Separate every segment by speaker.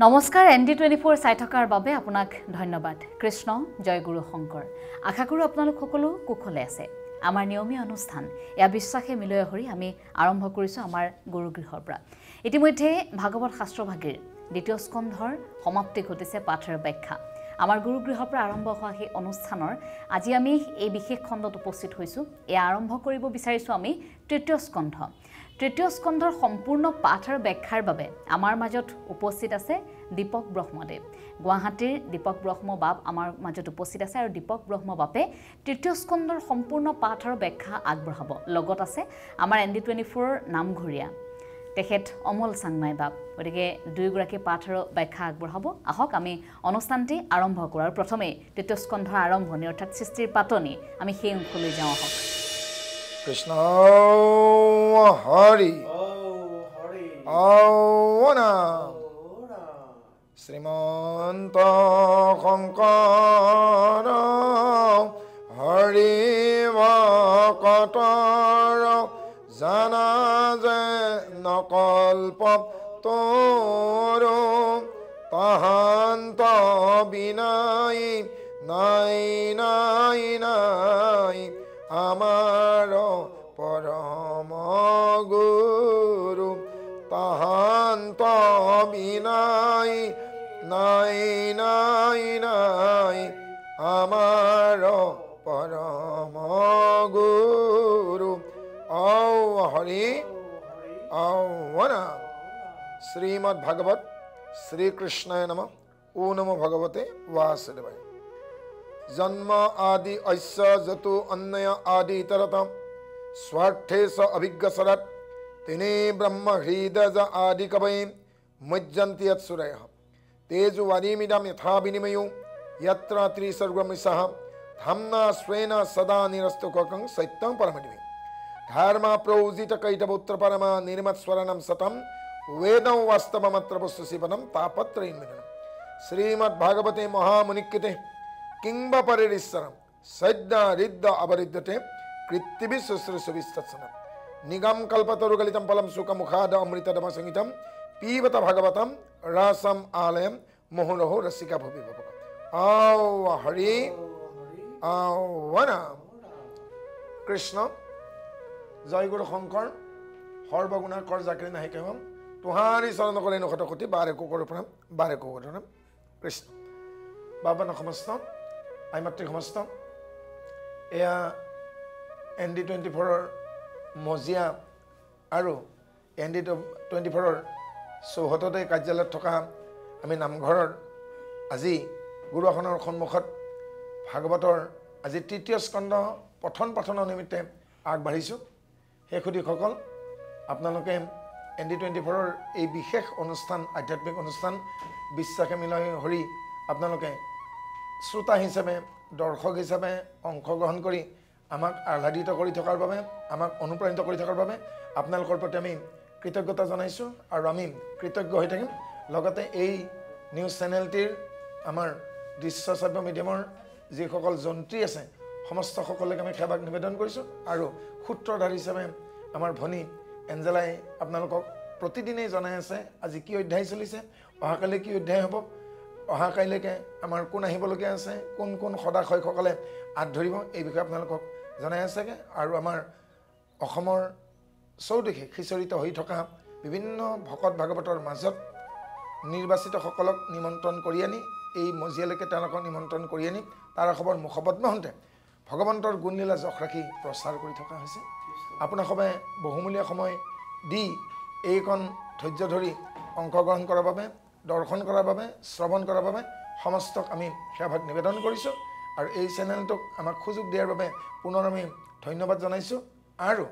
Speaker 1: নমস্কাৰ ND24 চাই থকাৰ বাবে আপোনাক ধন্যবাদ। কৃষ্ণ জয় গুৰু শংকৰ। আশা কৰো আপোনালোক সকলো কুশলে আছে। আমাৰ নিয়মীয় অনুষ্ঠান এয়া বিশ্বাসে মিলয় হৰি আমি আৰম্ভ কৰিছো আমাৰ গুৰুগৃহৰ পৰা। ইতিমধ্যে ভাগৱত শাস্ত্ৰভাগীৰ দ্বিতীয় স্কন্ধৰ সমাপ্তি ঘটিছে পাঠৰ ব্যাখ্যা। আমাৰ গুৰুগৃহৰ পৰা আৰম্ভ হোৱা সেই অনুষ্ঠানৰ আজি আমি এই বিশেষ খণ্ডত উপস্থিত হৈছো। এয়া আৰম্ভ কৰিব বিচাৰিছো আমি তৃতীয় স্কন্ধ। তৃতীয় স্কন্ধৰ সম্পূৰ্ণ পাঠ আৰু ব্যাখ্যাৰ বাবে আমাৰ মাজত উপস্থিত আছে দীপক ব্ৰহ্মদেৱ। গুৱাহাটীৰ দীপক ব্ৰহ্ম বাপ আমাৰ মাজত উপস্থিত আছে আৰু দীপক ব্ৰহ্ম বাপে তৃতীয় স্কন্ধৰ সম্পূৰ্ণ পাঠ আৰু ব্যাখ্যা আগবঢ়াব। লগত আছে আমাৰ ND24 নামঘৰীয়া তেখেত অমল চাংমাই বাপ। গতিকে দুয়োগৰাকী পাঠ আৰু ব্যাখ্যা আগবঢ়াব। আহক আমি অনুষ্ঠানটি আৰম্ভ কৰোঁ। আৰু প্ৰথমে তৃতীয় স্কন্ধৰ আৰম্ভণি অৰ্থাৎ সৃষ্টিৰ পাতনি আমি সেই অংশলৈ যাওঁ। আহক।
Speaker 2: কৃষ্ণ হৰি শ্ৰীমন্ত শংকৰ হৰি ভকতৰ জানা যে নকল্প তোৰ তাহান্ত বিনাই নাই নাই নাই আমাৰ পৰম গুৰু তাহান্ত বিনাই নাই নাই নাই আমাৰ পৰম গুৰু হৰি নাম। শ্ৰীমদ্ ভাগৱত শ্ৰীকৃষ্ণায় নমঃ। ও নমো ভগৱতে বাসুদেৱায়। জন্ম আদি ঐশ্য যতু অন্যয় আদি ইতরত স্বার্থে স অভিজ্ঞসরত তিনে ব্রহ্ম হৃদয় আদি কবৈ মুজ্জন্তি যৎসুরয়ঃ তেজু ওয়ারিমিদম যথা বিনিময়ো যত্র ত্রিসর্গমৃষঃ ধাম্না স্বেন সদা নিরস্তকং সত্যং পরমদিবি ধর্ম প্রৌজিত কৈতপুত্র পরম নির্মৎস্বরণম সতম वेदं वास्तवमत्र वस्तुशिवनं तापत्रयीन्मिलनं श्रीमद्भागवते महामुनिकृते किंब परिरिस्सरं सद्य रिद्ध अवरिद्धते कृत्तिभिः निगम कल्पतरुगलितं फलं सुखमुखाद अमृतदम संहितं पीबत भागवतं रसम आलयं मुहुरहो रसिका भुवि भवः। आओ हरि आओ नाम। कृष्ण जय गुरु शंकर सर्वगुणाकर जाकिर नाहि केवम तुहारी चरण करे नखत कोटि बारे को प्रणाम बारे को प्रणाम। कृष्ण बाबा नमस्त आईमातृ समस्त एया ND24 मजिया और ND24 चौहदते कार्यालय थका आम नामघर আজি गुरु आसनर सम्मुखत भागवतर আজি तृतीय स्कंद पठन पाठনৰ निमित्ते আগবাঢ়িছো। शेषुदीসকল আপোনালোকে ND24 এই বিশেষ অনুষ্ঠান আধ্যাত্মিক অনুষ্ঠান বিশ্বাসে মিলয় হৰি আপোনালোকে শ্ৰোতা হিচাপে দৰ্শক হিচাপে অংশগ্ৰহণ কৰি আমাক আহ্লাদিত কৰি থকাৰ বাবে আমাক অনুপ্ৰাণিত কৰি থকাৰ বাবে আপোনালোকৰ প্ৰতি আমি কৃতজ্ঞতা জনাইছোঁ আৰু আমি কৃতজ্ঞ হৈ থাকিম। লগতে এই নিউজ চেনেলটিৰ আমাৰ দৃশ্য শ্ৰাব্য মিডিয়ামৰ যিসকল যন্ত্ৰী আছে সমস্ত সকলোকে আমি সেৱাক নিবেদন কৰিছোঁ আৰু সূত্ৰধাৰ হিচাপে আমাৰ ভনী এঞ্জেলাই আপোনালোকক প্ৰতিদিনেই জনাই আছে আজি কি অধ্যায় চলিছে, অহাকালি কি অধ্যায় হ'ব, অহাকাইলৈকে আমাৰ কোন আহিবলগীয়া আছে, কোন কোন সদাশয়সকলে আঁত ধৰিব এই বিষয়ে আপোনালোকক জনাই আছেগৈ। আৰু আমাৰ অসমৰ চৌদিশে সিঁচৰিত হৈ থকা বিভিন্ন ভকত ভাগৱতৰ মাজত নিৰ্বাচিতসকলক নিমন্ত্ৰণ কৰি আনি এই মজিয়ালৈকে তেওঁলোকক নিমন্ত্ৰণ কৰি আনি তাৰ খবৰ মুখপদ্ম হওঁতে ভগৱন্তৰ গুণলীলা যশ ৰাখি প্ৰচাৰ কৰি থকা হৈছে। আপোনাসবে বহুমূলীয়া সময় দি এইখন ধৈৰ্য ধৰি অংশগ্ৰহণ কৰাৰ বাবে দৰ্শন কৰাৰ বাবে শ্ৰৱণ কৰাৰ বাবে সমস্তক আমি সেৱাভাগ নিবেদন কৰিছোঁ আৰু এই চেনেলটোক আমাক সুযোগ দিয়াৰ বাবে পুনৰ আমি ধন্যবাদ জনাইছোঁ। আৰু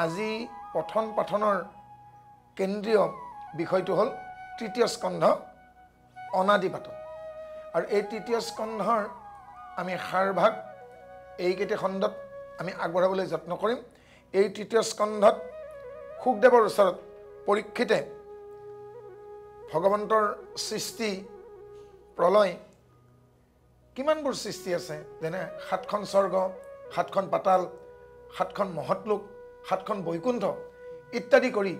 Speaker 2: আজি পঠন পাঠনৰ কেন্দ্ৰীয় বিষয়টো হ'ল তৃতীয় স্কন্ধ অনাদিপাতন। আৰু এই তৃতীয় স্কন্ধৰ আমি সাৰভাগ এইকেইটা খণ্ডত আমি আগবঢ়াবলৈ যত্ন কৰিম। এই তৃতীয় স্কন্ধত শুকদেৱৰ ওচৰত পৰীক্ষিতে ভগৱন্তৰ সৃষ্টি প্ৰলয় কিমানবোৰ সৃষ্টি আছে, যেনে 7খন স্বৰ্গ, 7খন পাতাল, 7খন মহৎলোক, 7খন বৈকুণ্ঠ ইত্যাদি কৰি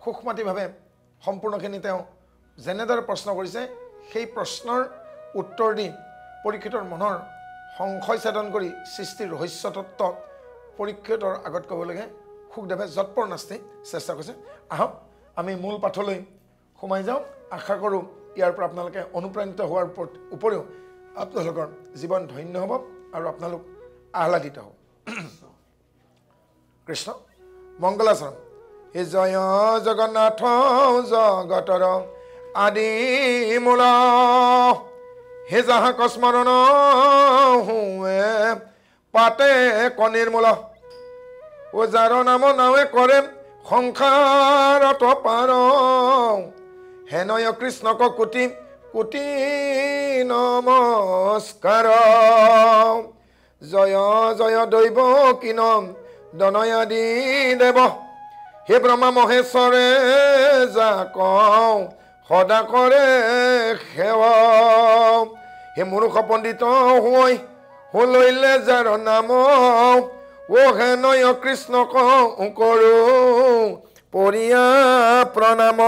Speaker 2: সূক্ষ্মতিভাৱে সম্পূৰ্ণখিনি তেওঁ যেনেদৰে প্ৰশ্ন কৰিছে সেই প্ৰশ্নৰ উত্তৰ দি পৰীক্ষিতৰ মনৰ সংশয় ছেদন কৰি সৃষ্টিৰ ৰহস্য তত্ত্ব পৰীক্ষিতৰ আগত ক'বলৈকে সুখদেৱে যৎপৰ নাস্তি চেষ্টা কৰিছে। আহক আমি মূল পাঠলৈ সোমাই যাওঁ। আশা কৰোঁ ইয়াৰ পৰা আপোনালোকে অনুপ্ৰাণিত হোৱাৰ উপৰিও আপোনালোকৰ জীৱন ধন্য হ'ব আৰু আপোনালোক আহ্লাদিত হ'ব। কৃষ্ণ মংগলাচৰণ। হে জয় জগন্নাথ জগতৰ আদি মূল, হে যাহাক স্মৰণ হুৱে পাতে কনিৰ্মূল, ও যাৰ নাম নাৱে কৰে সংসাৰত পাৰ, হেনয় কৃষ্ণক কোটি কোটি নমস্কাৰ। জয় জয় দৈৱ কিনম দনয়াদি দেৱ, হে ব্ৰহ্মা মহেশ্বৰে যাক সদা কৰে সেৱা, হে মূৰ্খ পণ্ডিত হৈ লৈলে যাৰ নাম, ও হেনয় কৃষ্ণক কৰো পৰিয়া প্ৰণাম।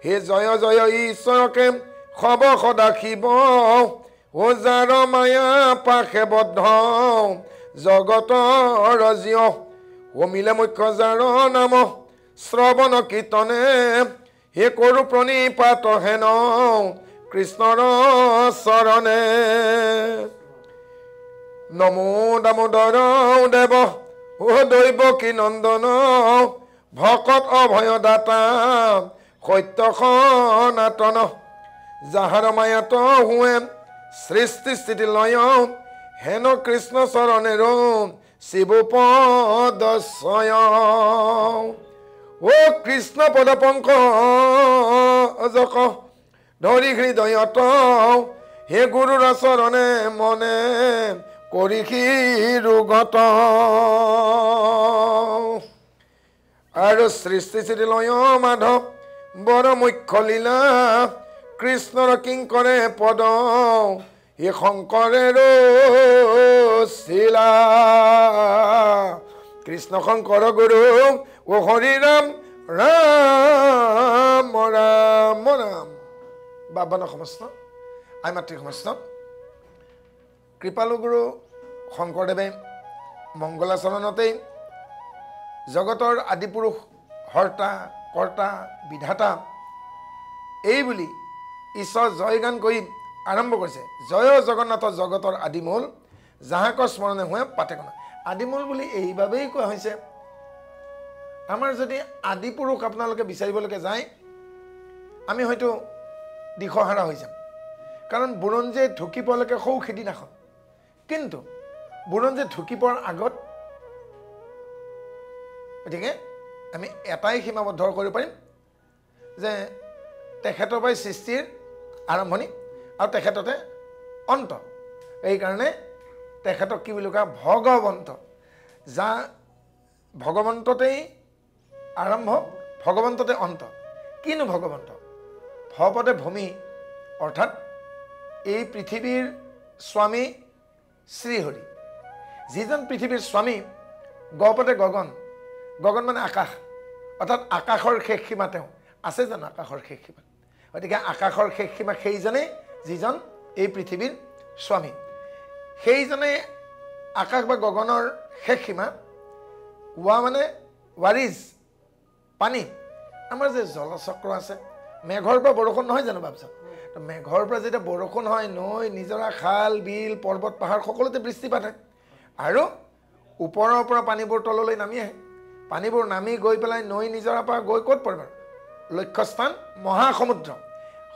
Speaker 2: হে জয় জয় ঈশ্বৰকে সব সদা শিৱ, ও যাৰ মায়া পাশে বদ্ধ জগতৰ জীয়, ও মিলে মুখ্য যাৰ নাম শ্ৰৱণ কীৰ্তনে, হে কৰো প্ৰণিপাত হেন কৃষ্ণৰ চৰণে। নমো দামোদৰ দেৱ, ও দৈৱ কি নন্দন, ভকত অভয় দাতা সত্য সনাতন, যাহাৰ মায়াত হুৱে সৃষ্টি স্থিতি লয়, হেন কৃষ্ণ চৰণেৰ শিৱ পদশয়। ও কৃষ্ণ পদ পংকজক ধৰি হৃদয়ত, হে গুৰুৰ চৰণে মনে কৰি ৰোগত, আৰু সৃষ্টি স্থিতি লয় মাধৱ বৰ মুখ্য লীলা, কৃষ্ণৰ কিংকৰে পদ হে শংকৰেৰ শিলা। কৃষ্ণ শংকৰ গুৰু ও হৰি ৰাম ৰাম ৰাম ৰাম। বাবন সমস্ত আই মাতৃ সমস্ত কৃপালু গুৰু শংকৰদেৱে মংগলাচৰণতেই জগতৰ আদিপুৰুষ হৰ্তা কৰ্তা বিধাতা এই বুলি ঈশ্বৰ জয়গান কৰি আৰম্ভ কৰিছে। জয় জগন্নাথ জগতৰ আদিমূল, যাহাক স্মৰণে হুৱে পাতে কনা। আদিমূল বুলি এইবাবেই কোৱা হৈছে, আমাৰ যদি আদিপুৰুষ আপোনালোকে বিচাৰিবলৈকে যায় আমি হয়তো দিশহাৰা হৈ যাম। কাৰণ বুৰঞ্জীয়ে ঢুকি পোৱালৈকে সৌ সিদিনাখন, কিন্তু বুৰঞ্জীয়ে ঢুকি পোৱাৰ আগত গতিকে আমি এটাই সীমাবদ্ধ কৰিব পাৰিম যে তেখেতৰ পৰাই সৃষ্টিৰ আৰম্ভণি আৰু তেখেততে অন্ত। এইকাৰণে তেখেতক কি বুলি কোৱা ভগৱন্ত, যা ভগৱন্ততেই আৰম্ভ ভগৱন্ততে অন্ত। কিনো ভগৱন্ত? ভপদে ভূমি অৰ্থাৎ এই পৃথিৱীৰ স্বামী শ্ৰীহৰি, যিজন পৃথিৱীৰ স্বামী। গপদে গগন, গগন মানে আকাশ, অৰ্থাৎ আকাশৰ শেষ সীমা তেওঁ আছে জানো? আকাশৰ শেষ সীমা। গতিকে আকাশৰ শেষ সীমা সেইজনেই যিজন এই পৃথিৱীৰ স্বামী। সেইজনে আকাশ বা গগনৰ শেষ সীমা। ৱা মানে ৱাৰিজ পানী। আমাৰ যে জলচক্ৰ আছে, মেঘৰ পৰা বৰষুণ নহয় জানো ভাবচোন? তো মেঘৰ পৰা যেতিয়া বৰষুণ হয়, নৈ নিজৰা খাল বিল পৰ্বত পাহাৰ সকলোতে বৃষ্টিপাত হয়, আৰু ওপৰৰ পৰা পানীবোৰ তললৈ নামি আহে। পানীবোৰ নামি গৈ পেলাই নৈ নিজৰাৰ পৰা গৈ ক'ত পৰিব? লক্ষ্যস্থান মহাসমুদ্ৰ।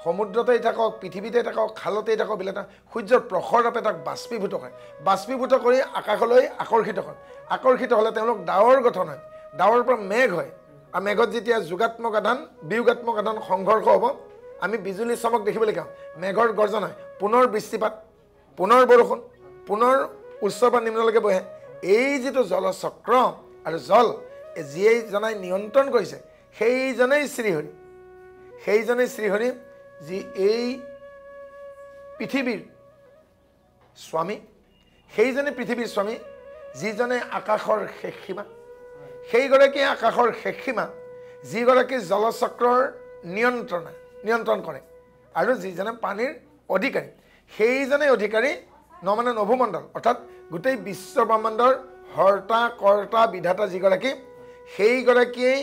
Speaker 2: সমুদ্ৰতেই থাকক, পৃথিৱীতে থাকক, খালতেই থাকক, বিলতে সূৰ্যৰ প্ৰখৰ তাপে তাক বাষ্পীভূত কৰে। বাষ্পীভূত কৰি আকাশলৈ আকৰ্ষিত কৰে। আকৰ্ষিত হ'লে তেওঁলোক ডাৱৰ গঠন হয়, ডাৱৰ পৰা মেঘ হয়। আৰু মেঘত যেতিয়া যোগাত্মক আধান বিয়োগাত্মক আধান সংঘৰ্ষ হ'ব, আমি বিজুলী চমক দেখিবলৈ পাওঁ, মেঘৰ গৰ্জন হয়, পুনৰ বৃষ্টিপাত, পুনৰ বৰষুণ, পুনৰ উচ্চৰ পৰা নিম্নলৈকে বহে। এই যিটো জলচক্ৰ আৰু জল যিয়ে জনাই নিয়ন্ত্ৰণ কৰিছে, সেইজনেই শ্ৰীহৰি। সেইজনেই শ্ৰীহৰি যি এই পৃথিৱীৰ স্বামী। সেইজনে পৃথিৱীৰ স্বামী, যিজনে আকাশৰ শেষ সীমা। সেইগৰাকী আকাশৰ শেষ সীমা যিগৰাকী জলচক্ৰৰ নিয়ন্ত্ৰণ কৰে আৰু যিজনে পানীৰ অধিকাৰী সেইজনে অধিকাৰী মানে নভোমণ্ডল অৰ্থাৎ গোটেই বিশ্ব ব্ৰহ্মাণ্ডৰ হৰ্তা কৰ্তা বিধাতা যিগৰাকী সেইগৰাকীয়েই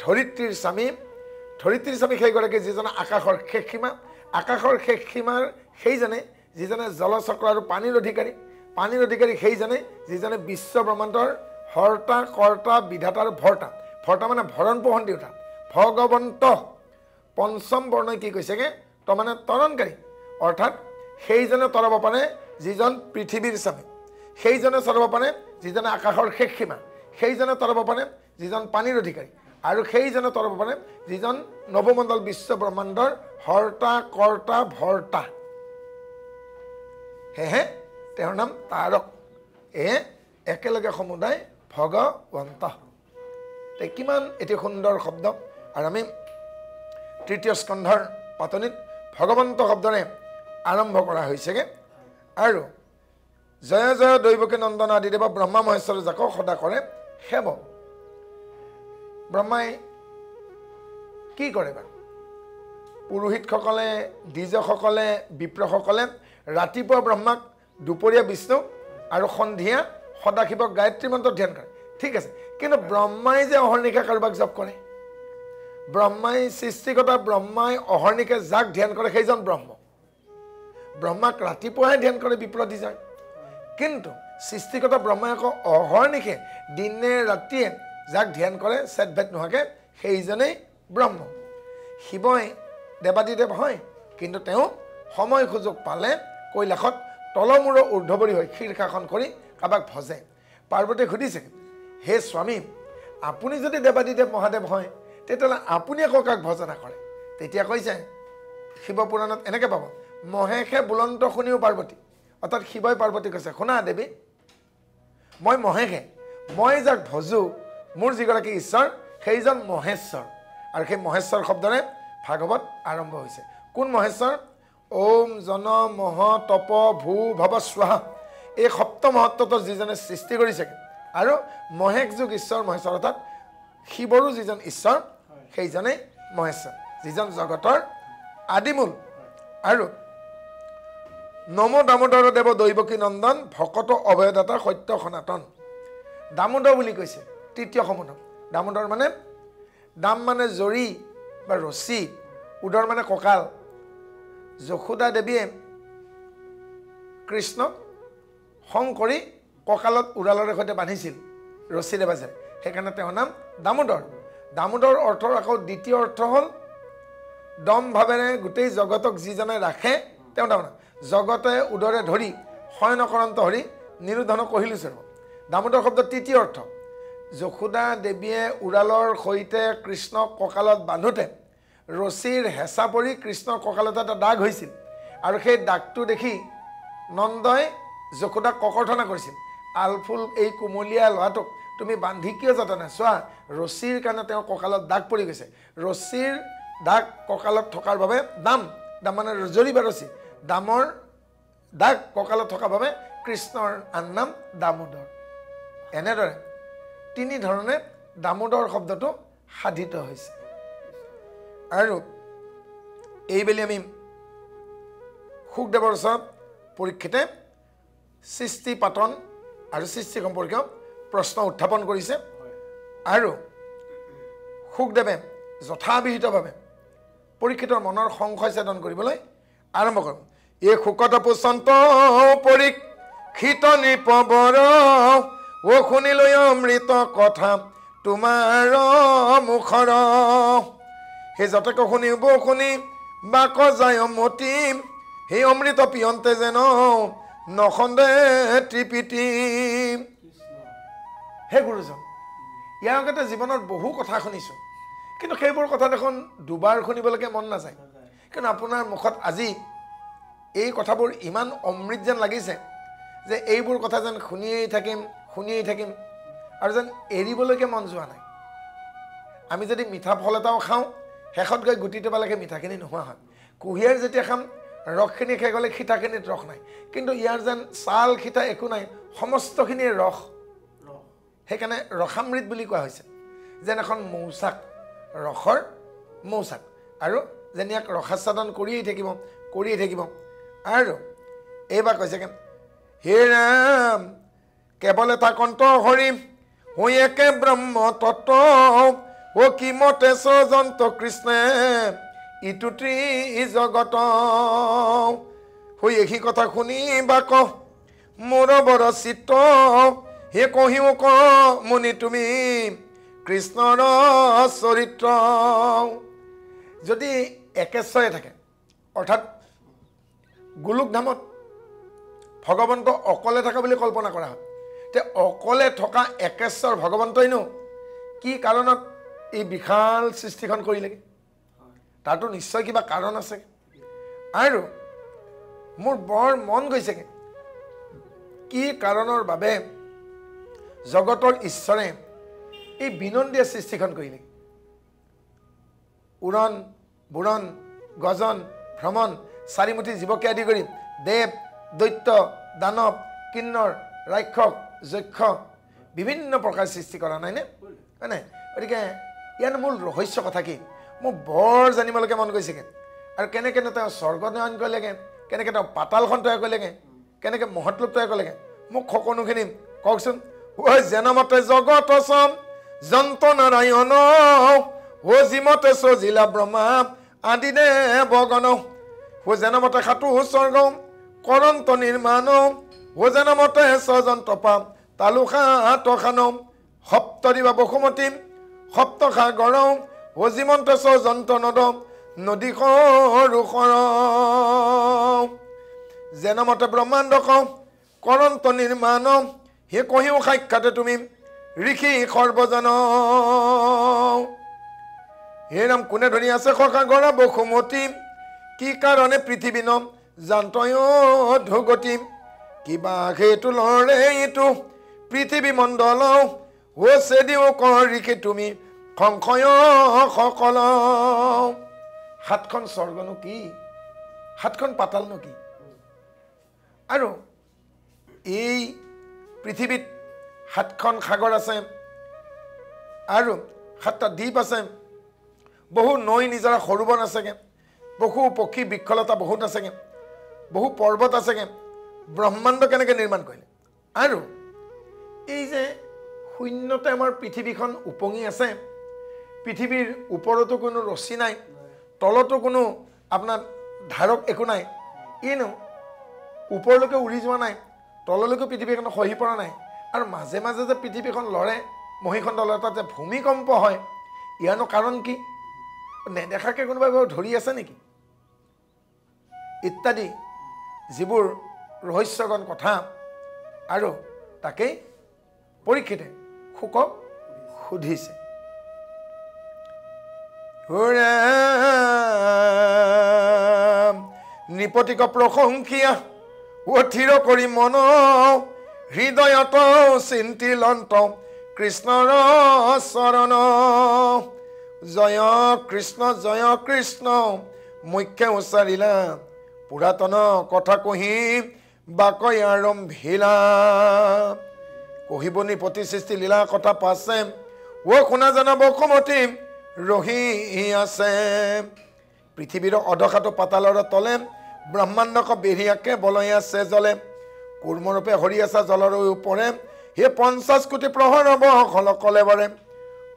Speaker 2: ধৰিত্ৰীৰ স্বামী সেইগৰাকী যিজনে আকাশৰ শেষ সীমাৰ সেইজনে যিজনে জলচক্ৰ আৰু পানীৰ অধিকাৰী সেইজনে যিজনে বিশ্ব ব্ৰহ্মাণ্ডৰ হৰ্তা কৰ্তা বিধাতাৰ ভৰ্তা মানে ভৰণ পোষণ দিওঁতা ভগৱন্ত পঞ্চম বৰ্ণই কি কৈছেগৈ মানে তৰণকাৰী অৰ্থাৎ সেইজনে তৰাব পাৰে যিজন পৃথিৱীৰ স্বামী সেইজনে চলাব পাৰে যিজনে আকাশৰ শেষ সীমা সেইজনে তৰাব পাৰে যিজন পানীৰ অধিকাৰী আৰু সেইজনে তৰাব পাৰে যিজন নৱমণ্ডল বিশ্ব ব্ৰহ্মাণ্ডৰ হৰ্তা কৰ্তা ভৰ্তা সেয়েহে তেওঁৰ নাম তাৰক একেলগে সমুদায় ভগৱন্ত কিমান এটি সুন্দৰ শব্দ আৰু আমি তৃতীয় স্কন্ধৰ পাতনিত ভগৱন্ত শব্দৰে আৰম্ভ কৰা হৈছেগৈ আৰু জয় জয় দৈৱকী নন্দন আদিদেৱ ব্ৰহ্মা মহেশ্বৰ যাক সদা কৰে সেৱ ব্ৰহ্মাই কি কৰে বাৰু পুৰোহিতসকলে দ্বিজসকলে বিপ্ৰসকলে ৰাতিপুৱা ব্ৰহ্মাক দুপৰীয়া বিষ্ণু আৰু সন্ধিয়া সদাশিৱক গায়ত্ৰী মন্ত্ৰ ধ্যান কৰে ঠিক আছে কিন্তু ব্ৰহ্মাই যে অহৰ্নিশা কাৰোবাক জপ কৰে ব্ৰহ্মাই সৃষ্টিকৰ্তা ব্ৰহ্মাই অহৰ্নিশে যাক ধ্যান কৰে সেইজন ব্ৰহ্মাক ৰাতিপুৱাহে ধ্যান কৰে বিপ্ৰ দ্বিজয় কিন্তু সৃষ্টিকৰ্তা ব্ৰহ্মাই আকৌ অহৰ্নিশে দিনে ৰাতিয়ে যাক ধ্যান কৰে চেদভেদ নোহোৱাকৈ সেইজনেই ব্ৰহ্ম শিৱই দেৱাদিদেৱ হয় কিন্তু তেওঁ সময় সুযোগ পালে কৈলাশত তলমূৰ ঊৰ্ধৱৰী হৈ শীৰ্ষাসন কৰি কাৰোবাক ভজে পাৰ্বতীক সুধিছে হে স্বামী আপুনি যদি দেৱাদিদেৱ মহাদেৱ হয় তেতিয়াহ'লে আপুনি আকৌ কাক ভজনা কৰে তেতিয়া কৈছে শিৱপুৰাণত এনেকৈ পাব মহেশে বুলন্ত শুনিও পাৰ্বতী অৰ্থাৎ শিৱই পাৰ্বতী কৈছে শুনা দেৱী মই যাক ভজো মোৰ যিগৰাকী ঈশ্বৰ সেইজন মহেশ্বৰ আৰু সেই মহেশ্বৰ শব্দৰে ভাগৱত আৰম্ভ হৈছে কোন মহেশ্বৰ ওম জন মহ তপ ভূ ভৱ স্বাহা এই সপ্ত মহত্বতৰ যিজনে সৃষ্টি কৰিছে আৰু মহেশ যুগ ঈশ্বৰ মহেশ্বৰ অৰ্থাৎ শিৱৰো যিজন ঈশ্বৰ সেইজনেই মহেশ্বৰ যিজন জগতৰ আদিমূল আৰু নম দামোদৰ দেৱ দৈৱকী নন্দন ভকত অভয়দাতা সত্য সনাতন দামোদৰ বুলি কৈছে তৃতীয় সমুদ্ৰ দামোদৰ মানে দাম মানে জৰি বা ৰছী উদৰ মানে কঁকাল যশোদা দেৱীয়ে কৃষ্ণক সং কৰি কঁকালত উৰালৰে সৈতে বান্ধিছিল ৰছীৰে বাজেৰে সেইকাৰণে তেওঁৰ নাম দামোদৰ অৰ্থৰ আকৌ দ্বিতীয় অৰ্থ হ'ল দম ভাৱেৰে গোটেই জগতক যিজনে ৰাখে তেওঁ দামোদৰ জগতে উদৰে ধৰি শয়নকৰন্ত হৰি নিৰোধন কহিলো স্বৰূপ দামোদৰ শব্দৰ তৃতীয় অৰ্থ যশোদা দেৱীয়ে উৰালৰ সৈতে কৃষ্ণক কঁকালত বান্ধোতে ৰছীৰ হেঁচা পৰি কৃষ্ণৰ কঁকালত এটা দাগ হৈছিল আৰু সেই দাগটো দেখি নন্দই যশোদাক ককৰ্থনা কৰিছিল আলফুল এই কুমলীয়া ল'ৰাটোক তুমি বান্ধি কিয় যতনে চোৱা ৰছীৰ কাৰণে তেওঁৰ কঁকালত দাগ পৰি গৈছে ৰছীৰ দাগ কঁকালত থকাৰ বাবে দাম মানে জৰি বা ৰছী দামৰ দাগ কঁকালত থকাৰ বাবে কৃষ্ণৰ আন নাম দামোদৰ এনেদৰে তিনি ধৰণে দামোদৰ শব্দটো সাধিত হৈছে আৰু এইবেলি আমি শুকদেৱৰ ওচৰত পৰীক্ষিতে সৃষ্টি পাতন আৰু সৃষ্টি সম্পৰ্কীয় প্ৰশ্ন উত্থাপন কৰিছে আৰু শুকদেৱে যথাবিহিতভাৱে পৰীক্ষিতৰ মনৰ সংশয় ছেদন কৰিবলৈ আৰম্ভ কৰিব এই শুকত পুচন্ত পৰীক্ষিত নিপবৰ ও শুনিলৈ অমৃত কথা তোমাৰ মুখৰ সেই যতক শুনিব শুনি বাক যায় মতি সেই অমৃত পিয়ন্তে যেন নখন্দে ত্ৰিপিটি হে গুৰুজন ইয়াৰ আগতে জীৱনত বহু কথা শুনিছোঁ কিন্তু সেইবোৰ কথা দেখোন দুবাৰ শুনিবলৈকে মন নাযায় কিন্তু আপোনাৰ মুখত আজি এই কথাবোৰ ইমান অমৃত যেন লাগিছে যে এইবোৰ কথা যেন শুনিয়েই থাকিম আৰু যেন এৰিবলৈকে মন যোৱা নাই আমি যদি মিঠা ফল এটাও খাওঁ শেষত গৈ গুটিটো পালেকে মিঠাখিনি নোহোৱা হয় কুঁহিয়াৰ যেতিয়া খাম ৰসখিনি শেষ হ'লে সিঠাখিনিত ৰস নাই কিন্তু ইয়াৰ যেন ছাল সিঠা একো নাই সমস্তখিনিৰ ৰস সেইকাৰণে ৰসামৃত বুলি কোৱা হৈছে যেন এখন মৌচাক ৰসৰ মৌচাক আৰু যেন ইয়াক ৰসাস্বাদন কৰিয়েই থাকিব আৰু এইবাৰ কৈছে হে ৰাম কেৱল এটা কণ্ঠ হৰি হৈ একে ব্ৰহ্ম তত্ত্ব ও কি মতে স্বজন্ত কৃষ্ণে ইটো জগত হৈ এহি কথা শুনি বাক মোৰ বৰ চিত্ত হে কহিও ক মুনি তুমি কৃষ্ণৰ চৰিত্ৰ যদি একেশ্বৰে থাকে অৰ্থাৎ গোলোক ধামত ভগৱন্ত অকলে থকা বুলি কল্পনা কৰা হয় তে অকলে থকা একেশ্বৰ ভগৱন্তইনো কি কাৰণত এই বিশাল সৃষ্টিখন কৰিলেগে তাতো নিশ্চয় কিবা কাৰণ আছে আৰু মোৰ বৰ মন গৈছেগে কি কাৰণৰ বাবে জগতৰ ঈশ্বৰে এই বিনন্দীয় সৃষ্টিখন কৰিলে উৰণ বুৰণ গজন ভ্ৰমণ চাৰিমুঠি জীৱকে আদি কৰি দেৱ দৈত্য দানৱ কিন্নৰ ৰাক্ষস যক্ষ বিভিন্ন প্ৰকাৰ সৃষ্টি কৰা নাই নে গতিকে ইয়াৰ মূল ৰহস্য কথা কি মোৰ বৰ জানিবলৈকে মন গৈছেগে আৰু কেনেকৈ তেওঁ স্বৰ্গ নয়ন কৰিলেগে কেনেকৈ তেওঁ পাতালখন তৈয়াৰ কৰিলেগে কেনেকৈ মহৎলোক তৈয়াৰ কৰিলেগে মোক সকলোখিনি কওকচোন ঐ যেনমতে জগত চম যন্ত নাৰায়ণ ও যিমতে সজিলা ব্ৰহ্মা আদি দে বগন ও যেনমতে সাতু স্বৰ্গ কৰন্ত নিৰ্মাণ ও যেনমতে স্বজন্ত পাম তালুকা তখান সপ্তদিবা বসুমতী সপ্তসাগৰ ও যিমন্তে স্বজন্ত নদ নদী সৰুসৰ যেনমতে ব্ৰহ্মাণ্ড কৰন্ত নিৰ্মাণ হে কহিও সাক্ষাতে তুমি ঋষি সৰ্বজন হে ৰাম কোনে ধৰি আছে সখাগৰা বসুমতী কি কাৰণে পৃথিৱী ন জান্তয় ধুগতি কিবা সেইটো লৰে এইটো পৃথিৱী মণ্ডল হৈছে দিও কৰ ঋষি তুমি সংশয় সকল সাতখন স্বৰ্গনো কি সাতখন পাতালনো কি আৰু এই পৃথিৱীত সাতখন সাগৰ আছে আৰু সাতটা দ্বীপ আছে বহু নৈ নিজৰা সৰোবৰ আছেগে বহু পক্ষী বৃক্ষলতা বহুত আছেগে বহু পৰ্বত আছেগে ব্ৰহ্মাণ্ড কেনেকৈ নিৰ্মাণ কৰিলে আৰু এই যে শূন্যতে আমাৰ পৃথিৱীখন উপঙি আছে পৃথিৱীৰ ওপৰতো কোনো ৰছী নাই তলতো কোনো আপোনাৰ ধাৰক একো নাই ইনো ওপৰলৈকে উৰি যোৱা নাই তললৈকে পৃথিৱীখন খহি পৰা নাই আৰু মাজে মাজে যে পৃথিৱীখন লৰে মহীখণ্ডলৰ তাত যে ভূমিকম্প হয় ইয়াৰনো কাৰণ কি নেদেখাকৈ কোনোবাই বাৰু ধৰি আছে নেকি ইত্যাদি যিবোৰ ৰহস্যগণ কথা আৰু তাকেই পৰীক্ষিতে শুকক সুধিছে নিপতিক প্ৰশংসিয়া অথিৰ কৰি মন হৃদয়ত চিন্তিলন্ত কৃষ্ণৰ চৰণ জয় কৃষ্ণ মুখ্য উচ্চাৰিলা পুৰাতন কথা কহি বাকৈ আৰম্ভিলা কহিব নিপতি সৃষ্টি লীলা কথা পাছে ও শুনা জানা বসুমতী ৰহি আছে পৃথিৱীৰ অধকাটো পাতালৰ তলে ব্ৰহ্মাণ্ডক বেৰিয়াকে বলয় আছে জলে কুৰ্মৰূপে হৰি আছে জলৰ ওপৰে হে 50 কোটি প্ৰহৰ হব খলকলে বৰে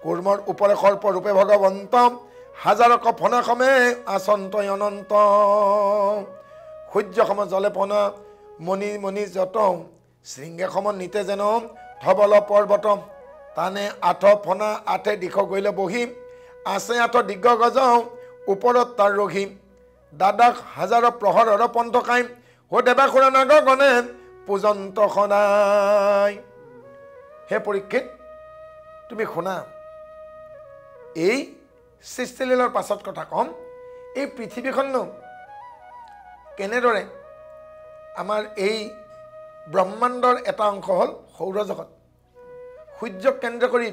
Speaker 2: কুৰ্মৰ ওপৰে সৰ্পৰূপে ভগৱন্ত হাজাৰক ফনা সমে আচন্ত অনন্ত সূৰ্য সম জলে পনা মণি মণি যত শৃংগে সম নিতে যেন ধবল পৰ্বত তানে আঠ ফনা আঠে দিশ গৈলে বহি আছে আঠ দিগ্গ গজ ওপৰত তাৰ ৰখি দাদাক হাজাৰ প্ৰহৰৰ পন্থ কাই হো দেৱা খুৰা নাগ গণে পূজন্ত সদায় হে পৰীক্ষিত তুমি শুনা এই সৃষ্টিলীলাৰ পাছত কথা কম এই পৃথিৱীখননো কেনেদৰে আমাৰ এই ব্ৰহ্মাণ্ডৰ এটা অংশ হ'ল সৌৰজগত সূৰ্যক কেন্দ্ৰ কৰি